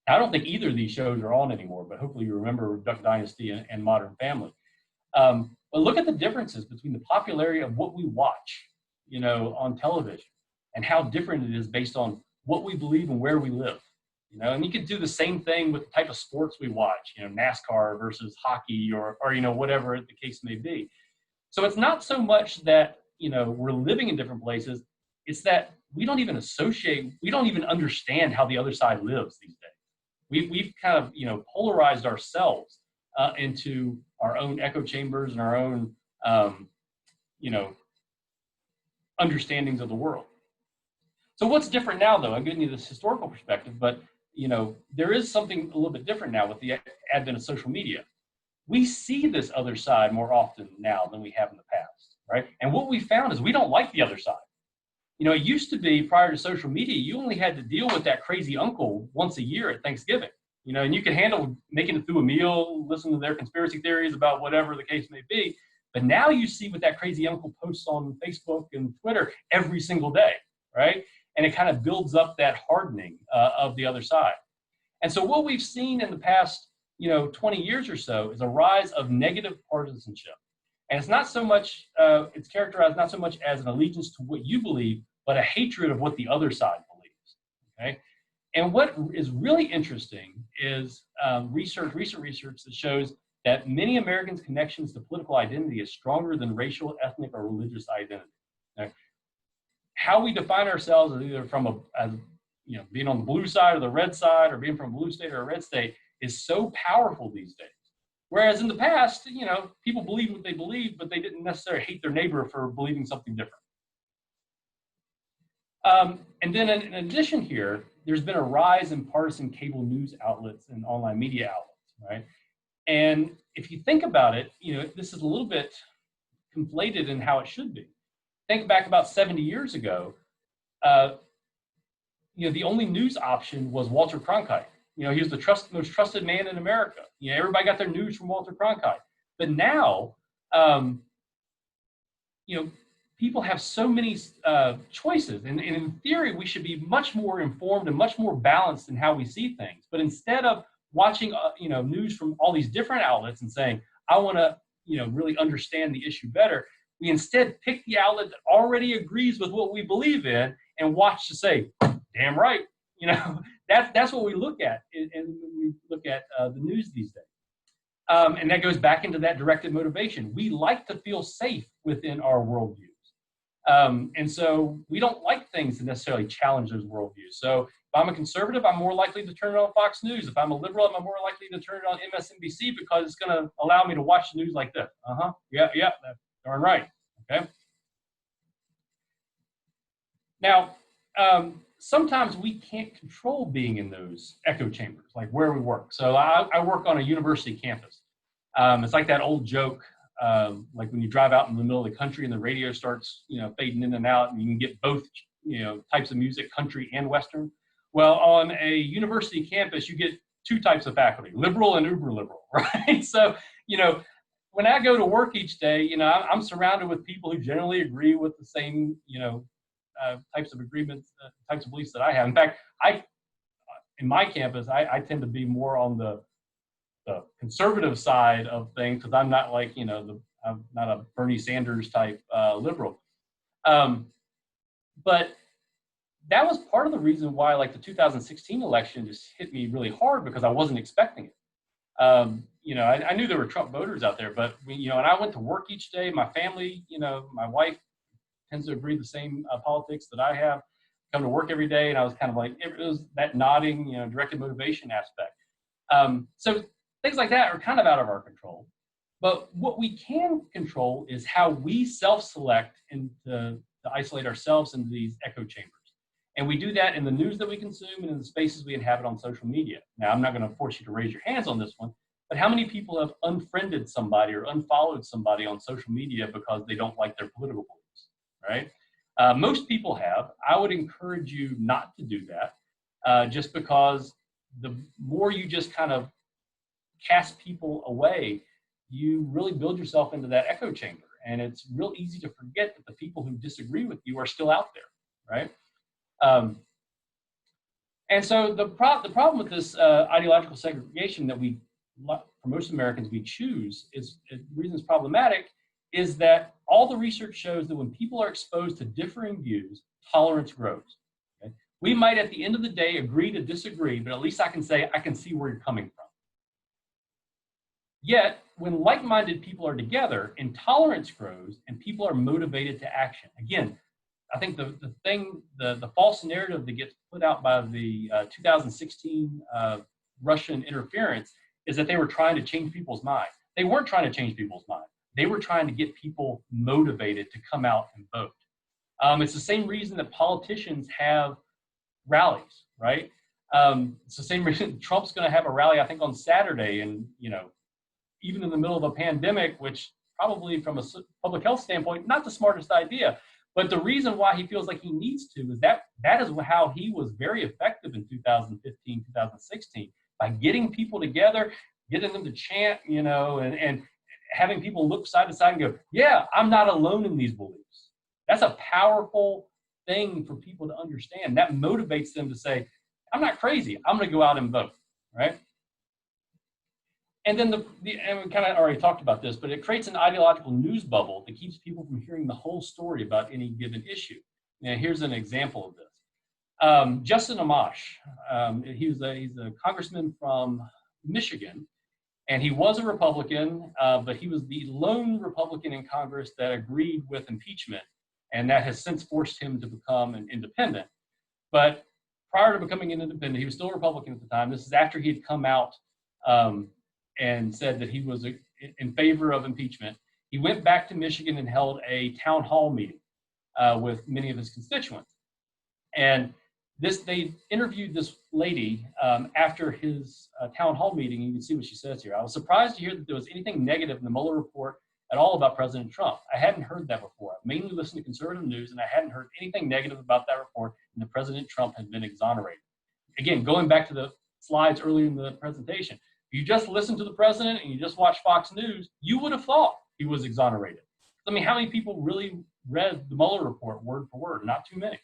I don't think either of these shows are on anymore, but hopefully you remember Duck Dynasty and Modern Family. But look at the differences between the popularity of what we watch, on television, and how different it is based on what we believe and where we live. And you could do the same thing with the type of sports we watch, NASCAR versus hockey or whatever the case may be. So it's not so much that, we're living in different places. It's that we don't even understand how the other side lives these days. We've kind of, polarized ourselves into our own echo chambers and our own, understandings of the world. So what's different now, though? I'm giving you this historical perspective, but there is something a little bit different now with the advent of social media. We see this other side more often now than we have in the past, right? And what we found is we don't like the other side. It used to be prior to social media, you only had to deal with that crazy uncle once a year at Thanksgiving, and you could handle making it through a meal, listen to their conspiracy theories about whatever the case may be. But now you see what that crazy uncle posts on Facebook and Twitter every single day, right? And it kind of builds up that hardening of the other side. And so what we've seen in the past, 20 years or so is a rise of negative partisanship. And it's not so much, it's characterized not so much as an allegiance to what you believe, but a hatred of what the other side believes, okay? And what is really interesting is recent research that shows that many Americans' connections to political identity is stronger than racial, ethnic, or religious identity. Okay? How we define ourselves is either from being on the blue side or the red side, or being from a blue state or a red state, is so powerful these days. Whereas in the past, people believed what they believed, but they didn't necessarily hate their neighbor for believing something different. And then in addition here, there's been a rise in partisan cable news outlets and online media outlets, right? And if you think about it, this is a little bit conflated in how it should be. Think back about 70 years ago, the only news option was Walter Cronkite. He was the most trusted man in America. Everybody got their news from Walter Cronkite. But now, people have so many choices. And in theory, we should be much more informed and much more balanced in how we see things. But instead of watching, news from all these different outlets and saying, I want to, really understand the issue better, we instead pick the outlet that already agrees with what we believe in and watch to say, damn right. That's what we look at and when we look at the news these days. And that goes back into that directed motivation. We like to feel safe within our worldviews. And so we don't like things to necessarily challenge those worldviews. So if I'm a conservative, I'm more likely to turn it on Fox News. If I'm a liberal, I'm more likely to turn it on MSNBC because it's going to allow me to watch the news like this. Yeah, that's darn right. Okay. Now, sometimes we can't control being in those echo chambers, like where we work. So I work on a university campus. It's like that old joke, like when you drive out in the middle of the country and the radio starts, fading in and out, and you can get both, types of music, country and Western. Well, on a university campus, you get two types of faculty, liberal and uber liberal, right? So, when I go to work each day, I'm surrounded with people who generally agree with the same, types of agreements, types of beliefs that I have. In fact, in my campus, I tend to be more on the conservative side of things because I'm not like, I'm not a Bernie Sanders type liberal. But that was part of the reason why, like, the 2016 election just hit me really hard because I wasn't expecting it. I knew there were Trump voters out there, but and I went to work each day. My family, my wife tends to agree the same politics that I have. Come to work every day, and I was kind of like, it was that nodding, directed motivation aspect. So things like that are kind of out of our control. But what we can control is how we self-select and to isolate ourselves into these echo chambers. And we do that in the news that we consume and in the spaces we inhabit on social media. Now, I'm not going to force you to raise your hands on this one, but how many people have unfriended somebody or unfollowed somebody on social media because they don't like their political beliefs, right? Most people have. I would encourage you not to do that just because the more you just kind of cast people away, you really build yourself into that echo chamber. And it's real easy to forget that the people who disagree with you are still out there, right? And so the problem with this ideological segregation that for most Americans, we choose is the reason it's problematic is that all the research shows that when people are exposed to differing views, tolerance grows. Okay? We might at the end of the day agree to disagree, but at least I can say, I can see where you're coming from. Yet, when like-minded people are together, intolerance grows and people are motivated to action. Again, I think the false narrative that gets put out by the 2016 Russian interference is that they were trying to change people's minds. They weren't trying to change people's minds. They were trying to get people motivated to come out and vote. It's the same reason that politicians have rallies, right? It's the same reason Trump's going to have a rally, I think, on Saturday, and even in the middle of a pandemic, which probably from a public health standpoint, not the smartest idea. But the reason why he feels like he needs to is that is how he was very effective in 2015, 2016, by getting people together, getting them to chant, and having people look side to side and go, yeah, I'm not alone in these beliefs. That's a powerful thing for people to understand. That motivates them to say, I'm not crazy. I'm going to go out and vote, right? And then and we kind of already talked about this, but it creates an ideological news bubble that keeps people from hearing the whole story about any given issue. Now, here's an example of this. Justin Amash, he's a congressman from Michigan, and he was a Republican, but he was the lone Republican in Congress that agreed with impeachment, and that has since forced him to become an independent. But prior to becoming an independent, he was still a Republican at the time. This is after he had come out and said that he was in favor of impeachment. He went back to Michigan and held a town hall meeting with many of his constituents. And they interviewed this lady after his town hall meeting. You can see what she says here. I was surprised to hear that there was anything negative in the Mueller report at all about President Trump. I hadn't heard that before. I mainly listened to conservative news, and I hadn't heard anything negative about that report, and that President Trump had been exonerated. Again, going back to the slides earlier in the presentation, if you just listen to the president and you just watch Fox News, you would have thought he was exonerated. I mean, how many people really read the Mueller report word for word? Not too many,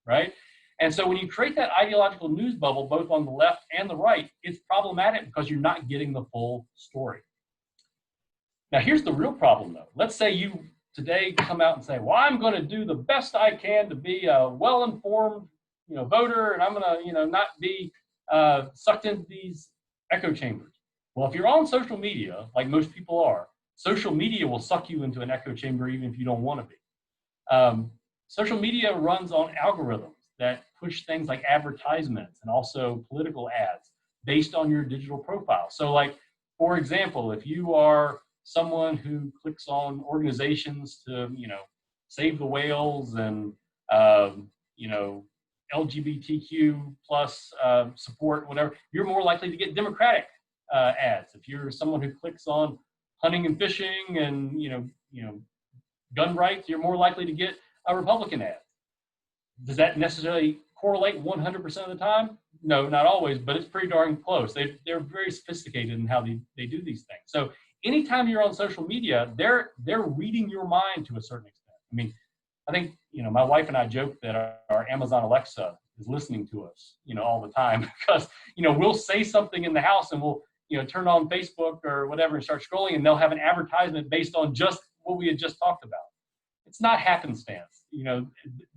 right? And so when you create that ideological news bubble, both on the left and the right, it's problematic because you're not getting the full story. Now, here's the real problem, though. Let's say you today come out and say, well, I'm going to do the best I can to be a well-informed, voter, and I'm going to, not be sucked into these echo chambers. Well, if you're on social media, like most people are, social media will suck you into an echo chamber even if you don't want to be. Social media runs on algorithms that push things like advertisements and also political ads based on your digital profile. So like, for example, if you are someone who clicks on organizations to, save the whales and, LGBTQ plus support, whatever, you're more likely to get Democratic ads. If you're someone who clicks on hunting and fishing and, gun rights, you're more likely to get a Republican ad. Does that necessarily correlate 100% of the time? No, not always, but it's pretty darn close. They're very sophisticated in how they do these things. So anytime you're on social media, they're reading your mind to a certain extent. I mean, I think, my wife and I joke that our Amazon Alexa is listening to us, all the time because, we'll say something in the house and we'll, turn on Facebook or whatever and start scrolling and they'll have an advertisement based on just what we had just talked about. It's not happenstance.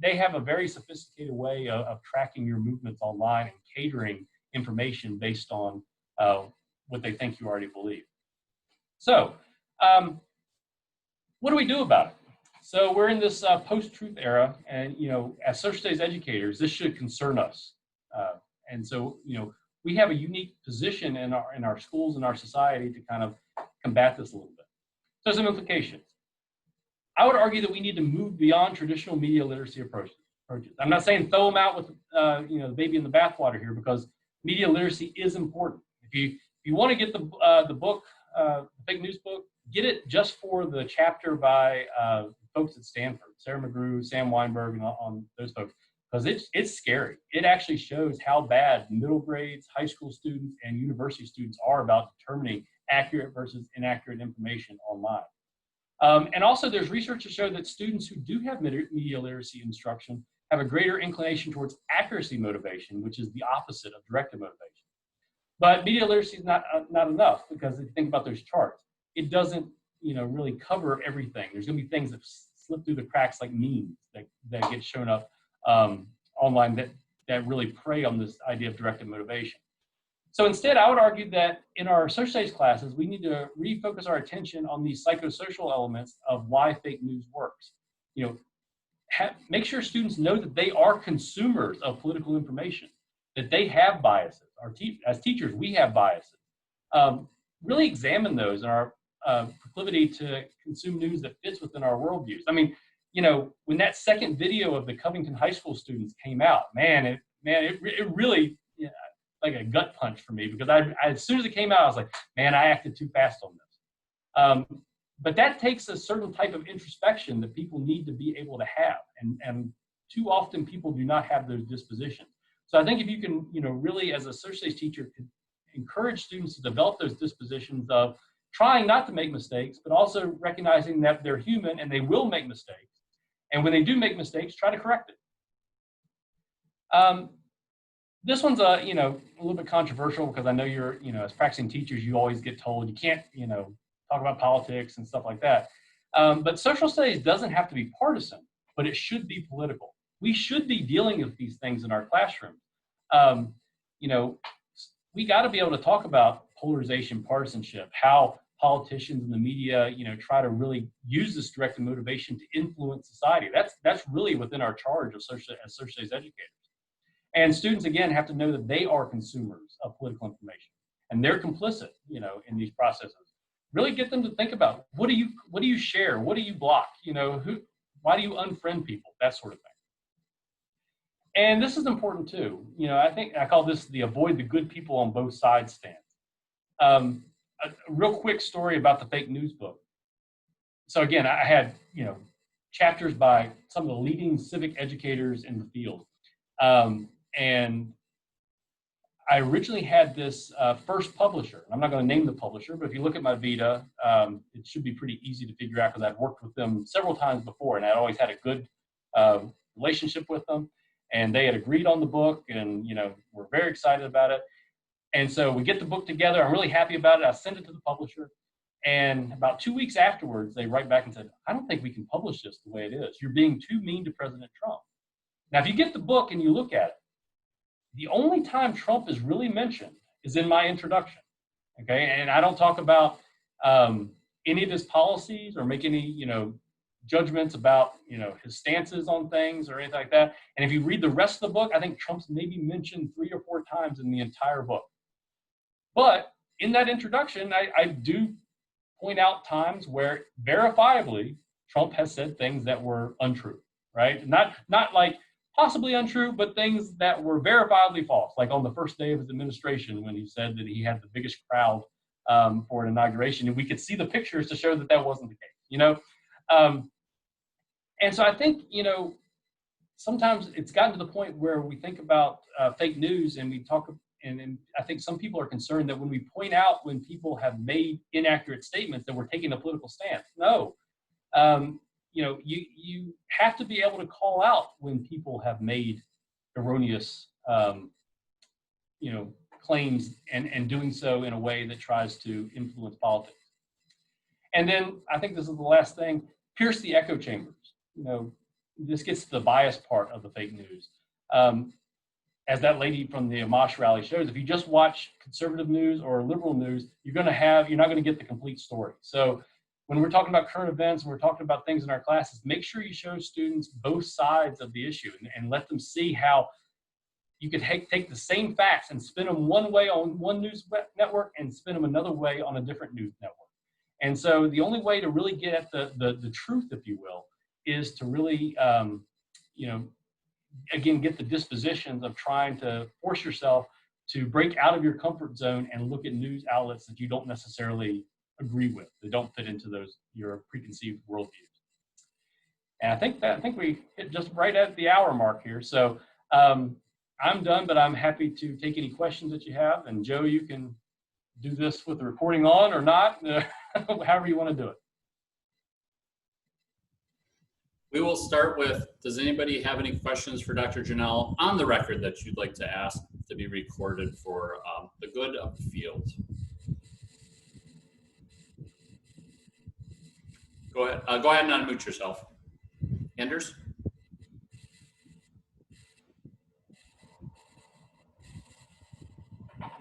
They have a very sophisticated way of tracking your movements online and catering information based on what they think you already believe. So what do we do about it? So we're in this post-truth era, and as social studies educators, this should concern us. And so we have a unique position in our schools and our society to kind of combat this a little bit. So some implications. I would argue that we need to move beyond traditional media literacy approaches. I'm not saying throw them out with the baby in the bathwater here, because media literacy is important. If you want to get the book, the fake news book, get it just for the chapter by folks at Stanford, Sarah McGrew, Sam Weinberg, and on those folks. because it's scary. It actually shows how bad middle grades, high school students, and university students are about determining accurate versus inaccurate information online. And also there's research to show that students who do have media literacy instruction have a greater inclination towards accuracy motivation, which is the opposite of directed motivation. But media literacy is not enough, because if you think about those charts, it doesn't really cover everything. There's going to be things that slip through the cracks, like memes that get shown up online that really prey on this idea of directed motivation. So instead, I would argue that in our social studies classes, we need to refocus our attention on these psychosocial elements of why fake news works. Make sure students know that they are consumers of political information, that they have biases. As teachers, we have biases. Really examine those and our proclivity to consume news that fits within our worldviews. I mean, when that second video of the Covington High School students came out, it really, like a gut punch for me, because as soon as it came out, I was like, man, I acted too fast on this. But that takes a certain type of introspection that people need to be able to have, and too often people do not have those dispositions. So I think if you can, really as a social studies teacher, encourage students to develop those dispositions of trying not to make mistakes, but also recognizing that they're human and they will make mistakes. And when they do make mistakes, try to correct it. This one's a little bit controversial, because I know you're, as practicing teachers, you always get told you can't, talk about politics and stuff like that. But social studies doesn't have to be partisan, but it should be political. We should be dealing with these things in our classrooms. We got to be able to talk about polarization, partisanship, how politicians and the media, try to really use this directed motivation to influence society. That's really within our charge as social studies educators. And students, again, have to know that they are consumers of political information, and they're complicit, in these processes. Really get them to think about, what do you share? What do you block? Why do you unfriend people? That sort of thing. And this is important too. I think I call this the avoid the good people on both sides stance. A real quick story about the fake news book. So again, I had, chapters by some of the leading civic educators in the field. And I originally had this first publisher. I'm not going to name the publisher, but if you look at my Vita, it should be pretty easy to figure out, because I'd worked with them several times before, and I'd always had a good relationship with them. And they had agreed on the book, and we're very excited about it. And so we get the book together. I'm really happy about it. I send it to the publisher, and about 2 weeks afterwards, they write back and said, I don't think we can publish this the way it is. You're being too mean to President Trump. Now, if you get the book and you look at it, the only time Trump is really mentioned is in my introduction, okay? And I don't talk about any of his policies or make any, judgments about, his stances on things or anything like that. And if you read the rest of the book, I think Trump's maybe mentioned 3 or 4 times in the entire book. But in that introduction, I do point out times where verifiably Trump has said things that were untrue, right? Not like possibly untrue, but things that were verifiably false, like on the first day of his administration when he said that he had the biggest crowd for an inauguration. And we could see the pictures to show that that wasn't the case, And so I think, sometimes it's gotten to the point where we think about fake news, and we talk, and I think some people are concerned that when we point out when people have made inaccurate statements, that we're taking a political stance. No. You have to be able to call out when people have made erroneous, claims, and doing so in a way that tries to influence politics. And then I think this is the last thing: pierce the echo chambers. This gets to the bias part of the fake news. As that lady from the Amash rally shows, if you just watch conservative news or liberal news, you're not going to get the complete story. So when we're talking about current events and we're talking about things in our classes, make sure you show students both sides of the issue, and let them see how you could take the same facts and spin them one way on one news network and spin them another way on a different news network. And so the only way to really get at the truth, if you will, is to really, again, get the dispositions of trying to force yourself to break out of your comfort zone and look at news outlets that you don't necessarily agree with, that don't fit into your preconceived worldviews. And I think we hit just right at the hour mark here. So I'm done, but I'm happy to take any questions that you have. And Joe, you can do this with the recording on or not, however you want to do it. We will start with, does anybody have any questions for Dr. Journell on the record that you'd like to ask to be recorded for the good of the field? Go ahead and unmute yourself. Anders?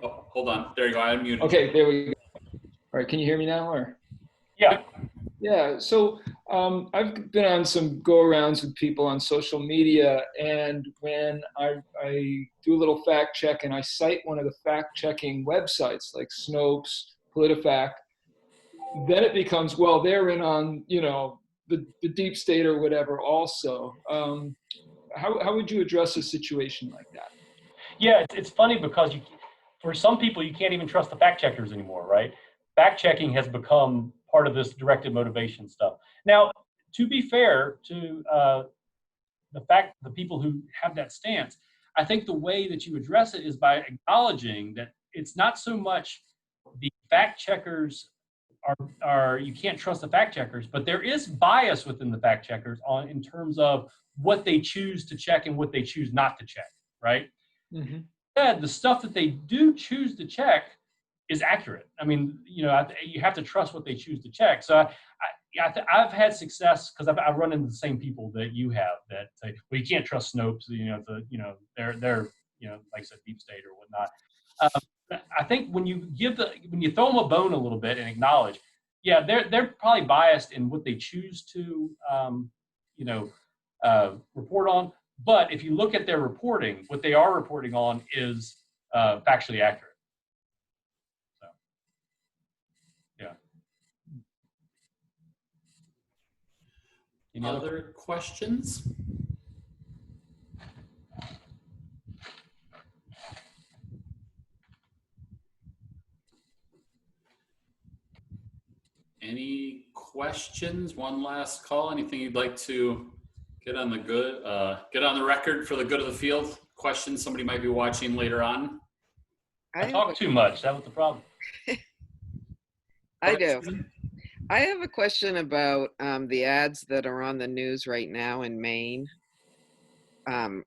Oh, hold on. There you go. I unmuted. Okay, there we go. All right, can you hear me now? Or Yeah. yeah. So I've been on some go-arounds with people on social media, and when I do a little fact check and I cite one of the fact-checking websites like Snopes, PolitiFact, then it becomes, well, they're in on, you know, the deep state or whatever also. How would you address a situation like that? Yeah, it's funny because for some people, you can't even trust the fact checkers anymore, right? Fact checking has become part of this directed motivation stuff. Now, to be fair to the people who have that stance, I think the way that you address it is by acknowledging that it's not so much the fact checkers are you can't trust the fact checkers, but there is bias within the fact checkers in terms of what they choose to check and what they choose not to check, right? Mm-hmm. Instead, the stuff that they do choose to check is accurate. I mean, you know, you have to trust what they choose to check. So I've had success because I've run into the same people that you have that say, well, you can't trust Snopes. You know, they're you know, like I said, deep state or whatnot. I think when you throw them a bone a little bit and acknowledge, yeah, they're probably biased in what they choose to you know, report on. But if you look at their reporting, what they are reporting on is factually accurate. So, yeah. Any other questions? Any questions? One last call. Anything you'd like to get on the record for the good of the field? Questions somebody might be watching later on? I talk too much. That was the problem. I do. I have a question about the ads that are on the news right now in Maine. But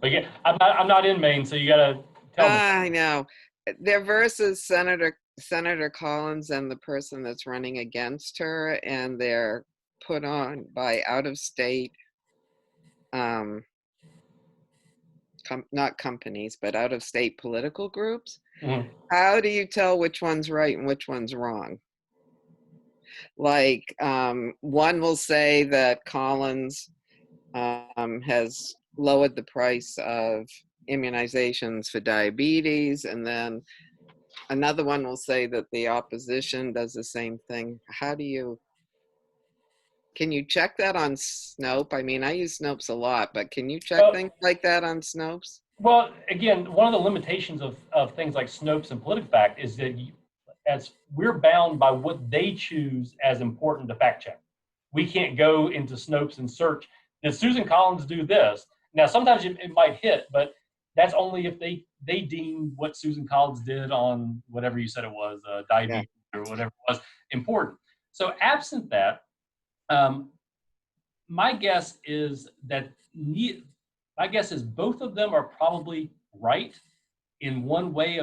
yeah, I'm not in Maine, so you got to tell me. I know. They're versus Senator Collins and the person that's running against her, and they're put on by out-of-state, not companies, but out-of-state political groups. Mm-hmm. How do you tell which one's right and which one's wrong? Like, one will say that Collins has lowered the price of immunizations for diabetes, and then another one will say that the opposition does the same thing. Can you check that on Snopes? I mean, I use Snopes a lot, but can you check things like that on Snopes? Well, again, one of the limitations of things like Snopes and PolitiFact is that as we're bound by what they choose as important to fact check. We can't go into Snopes and search, did Susan Collins do this? Now, sometimes it might hit, but that's only if they deem what Susan Collins did on whatever you said it was, diabetes or whatever it was, important. So absent that, my guess is both of them are probably right in one way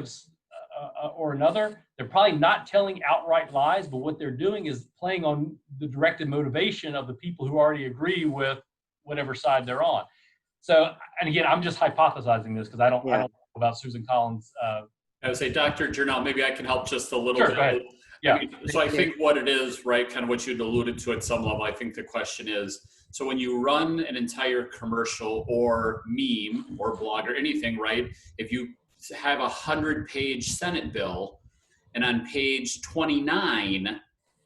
or another. They're probably not telling outright lies, but what they're doing is playing on the directed motivation of the people who already agree with whatever side they're on. So, and again, I'm just hypothesizing this because I don't know about Susan Collins. I would say, Dr. Journell, maybe I can help just a little bit. Go ahead. Yeah. I mean, so I think what it is, right, kind of what you'd alluded to at some level, I think the question is, so when you run an entire commercial or meme or blog or anything, right, if you have a 100-page Senate bill and on page 29,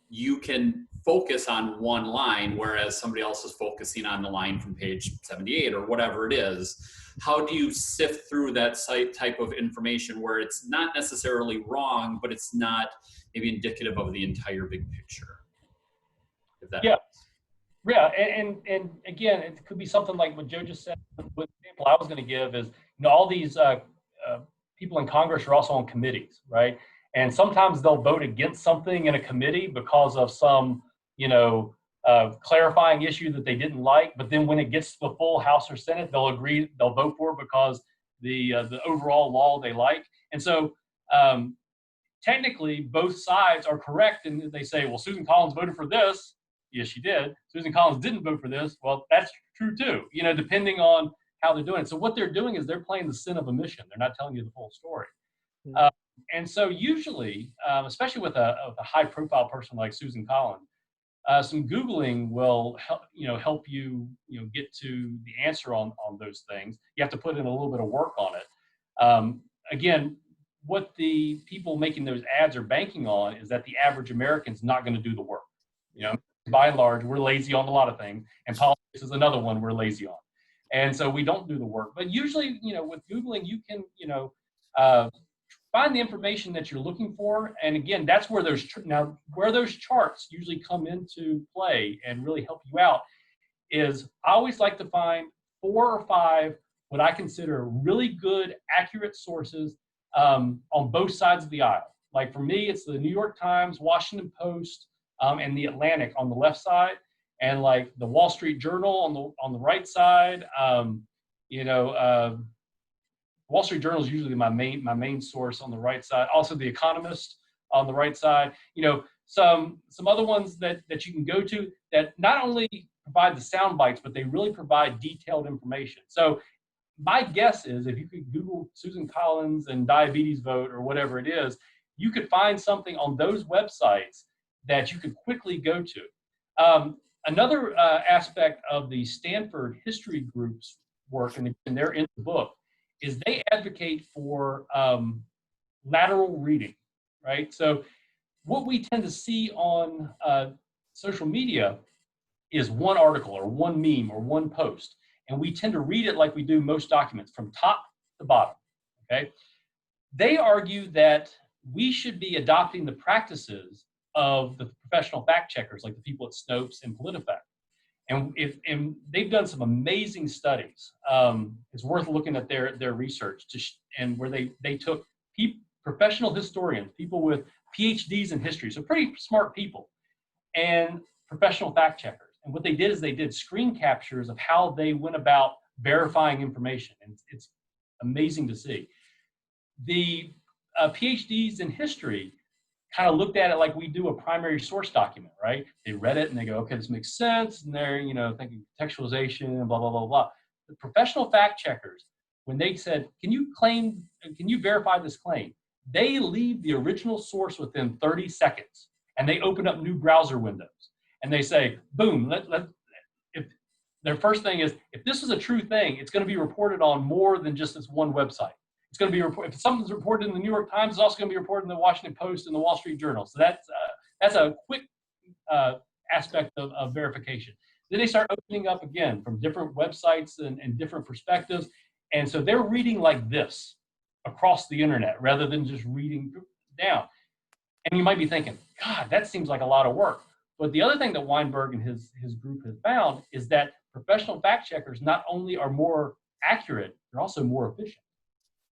you can focus on one line, whereas somebody else is focusing on the line from page 78 or whatever it is. How do you sift through that type of information where it's not necessarily wrong, but it's not maybe indicative of the entire big picture? If that helps. Yeah, and again, it could be something like what Joe just said. What example I was going to give is, all these people in Congress are also on committees, right? And sometimes they'll vote against something in a committee because of some, clarifying issue that they didn't like. But then when it gets to the full House or Senate, they'll vote for it because the overall law they like. And so technically, both sides are correct, and they say, well, Susan Collins voted for this. Yes, she did. Susan Collins didn't vote for this. Well, that's true too, depending on how they're doing it. So what they're doing is they're playing the sin of omission. They're not telling you the full story. Mm. And so usually, especially with a high profile person like Susan Collins, some Googling will help you, get to the answer on those things. You have to put in a little bit of work on it. Again, what the people making those ads are banking on is that the average American's not going to do the work. By and large, we're lazy on a lot of things, and politics is another one we're lazy on. And so we don't do the work. But usually, with Googling, you can, find the information that you're looking for. And again, that's where where those charts usually come into play and really help you out is I always like to find 4 or 5 what I consider really good, accurate sources on both sides of the aisle. Like for me, it's the New York Times, Washington Post, and the Atlantic on the left side, and like the Wall Street Journal on the right side. Wall Street Journal is usually my main source on the right side. Also, The Economist on the right side. Some other ones that you can go to that not only provide the sound bites, but they really provide detailed information. So my guess is if you could Google Susan Collins and diabetes vote or whatever it is, you could find something on those websites that you could quickly go to. Another aspect of the Stanford History Group's work, and they're in the book, is they advocate for lateral reading, right? So what we tend to see on social media is one article or one meme or one post, and we tend to read it like we do most documents from top to bottom, okay? They argue that we should be adopting the practices of the professional fact checkers, like the people at Snopes and PolitiFact. And they've done some amazing studies. It's worth looking at their research and where they took professional historians, people with PhDs in history, so pretty smart people, and professional fact checkers. And what they did is they did screen captures of how they went about verifying information. And it's amazing to see. The PhDs in history kind of looked at it like we do a primary source document, right? They read it and they go, okay, this makes sense. And they're, thinking contextualization and blah, blah, blah, blah. The professional fact checkers, when they said, can you verify this claim? They leave the original source within 30 seconds and they open up new browser windows and they say, boom, if their first thing is, if this is a true thing, it's going to be reported on more than just this one website. It's going to be if something's reported in the New York Times, it's also going to be reported in the Washington Post and the Wall Street Journal. So that's a quick aspect of verification. Then they start opening up again from different websites and different perspectives. And so they're reading like this across the internet rather than just reading down. And you might be thinking, God, that seems like a lot of work. But the other thing that Weinberg and his group has found is that professional fact checkers not only are more accurate, they're also more efficient.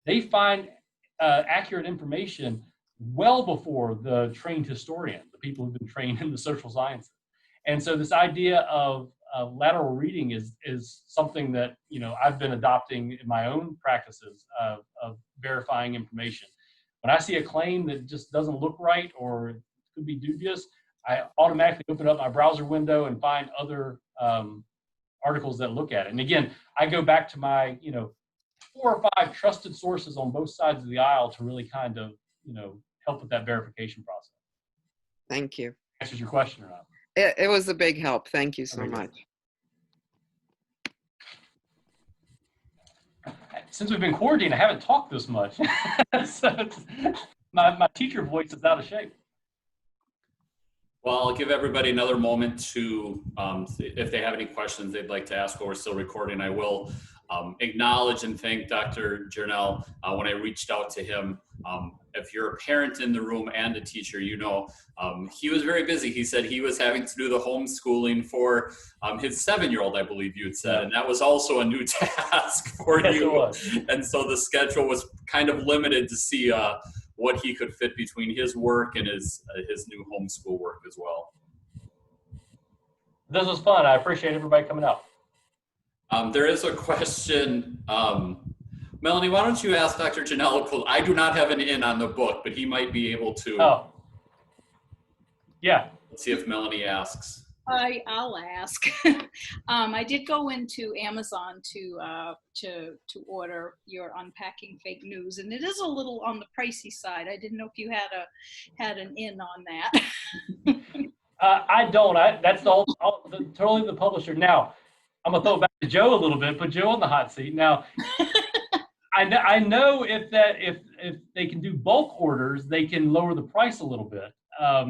They find accurate information well before the trained historian, the people who've been trained in the social sciences. And so this idea of lateral reading is something that I've been adopting in my own practices of verifying information. When I see a claim that just doesn't look right or could be dubious, I automatically open up my browser window and find other articles that look at it. And again, I go back to my 4 or 5 trusted sources on both sides of the aisle to really kind of help with that verification process. Thank you. Answers your question or not? It was a big help. Thank you so much. Since we've been quarantined, I haven't talked this much. So my teacher voice is out of shape. Well, I'll give everybody another moment to, if they have any questions they'd like to ask while we're still recording. I will acknowledge and thank Dr. Journell when I reached out to him. If you're a parent in the room and a teacher, you know, he was very busy. He said he was having to do the homeschooling for his 7-year-old, I believe you had said, Yeah. and that was also a new task for Yes, you. it was. And so the schedule was kind of limited to see what he could fit between his work and his new homeschool work as well. This was fun. I appreciate everybody coming out. There is a question. Melanie, why don't you ask Dr. Journell? I do not have an in on the book, but he might be able to. Oh, yeah. Let's see if Melanie asks. I'll ask. I did go into Amazon to order your Unpacking Fake News, and it is a little on the pricey side. I didn't know if you had an in on that. I don't. That's totally the publisher. Now, I'm gonna throw it back to Joe a little bit. Put Joe on the hot seat. Now, I know if they can do bulk orders, they can lower the price a little bit.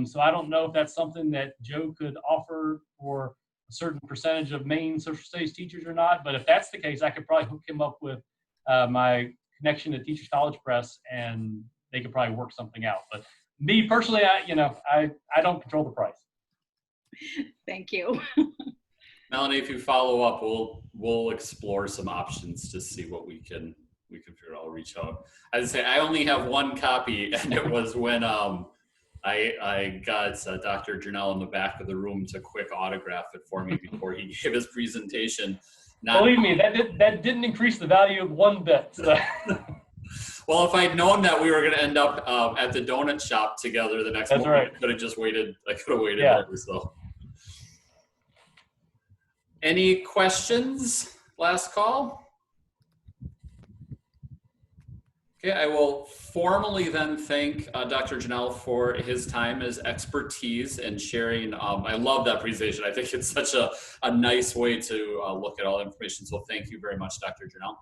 So I don't know if that's something that Joe could offer for a certain percentage of Maine social studies teachers or not. But if that's the case, I could probably hook him up with my connection to Teachers College Press, and they could probably work something out. But me personally, I don't control the price. Thank you. Melanie, if you follow up, we'll explore some options to see what we can figure out. I'll reach out. As I say, I only have one copy, and it was when I got Dr. Journell in the back of the room to quick autograph it for me before he gave his presentation. Believe me, that didn't increase the value of one bit. So. Well, if I'd known that we were going to end up at the donut shop together the next morning, right. I could have just waited. I could have waited Yeah. there. So, any questions? Last call. Okay, I will formally then thank Dr. Journell for his time, his expertise, and sharing. I love that presentation. I think it's such a nice way to look at all the information. So thank you very much, Dr. Journell.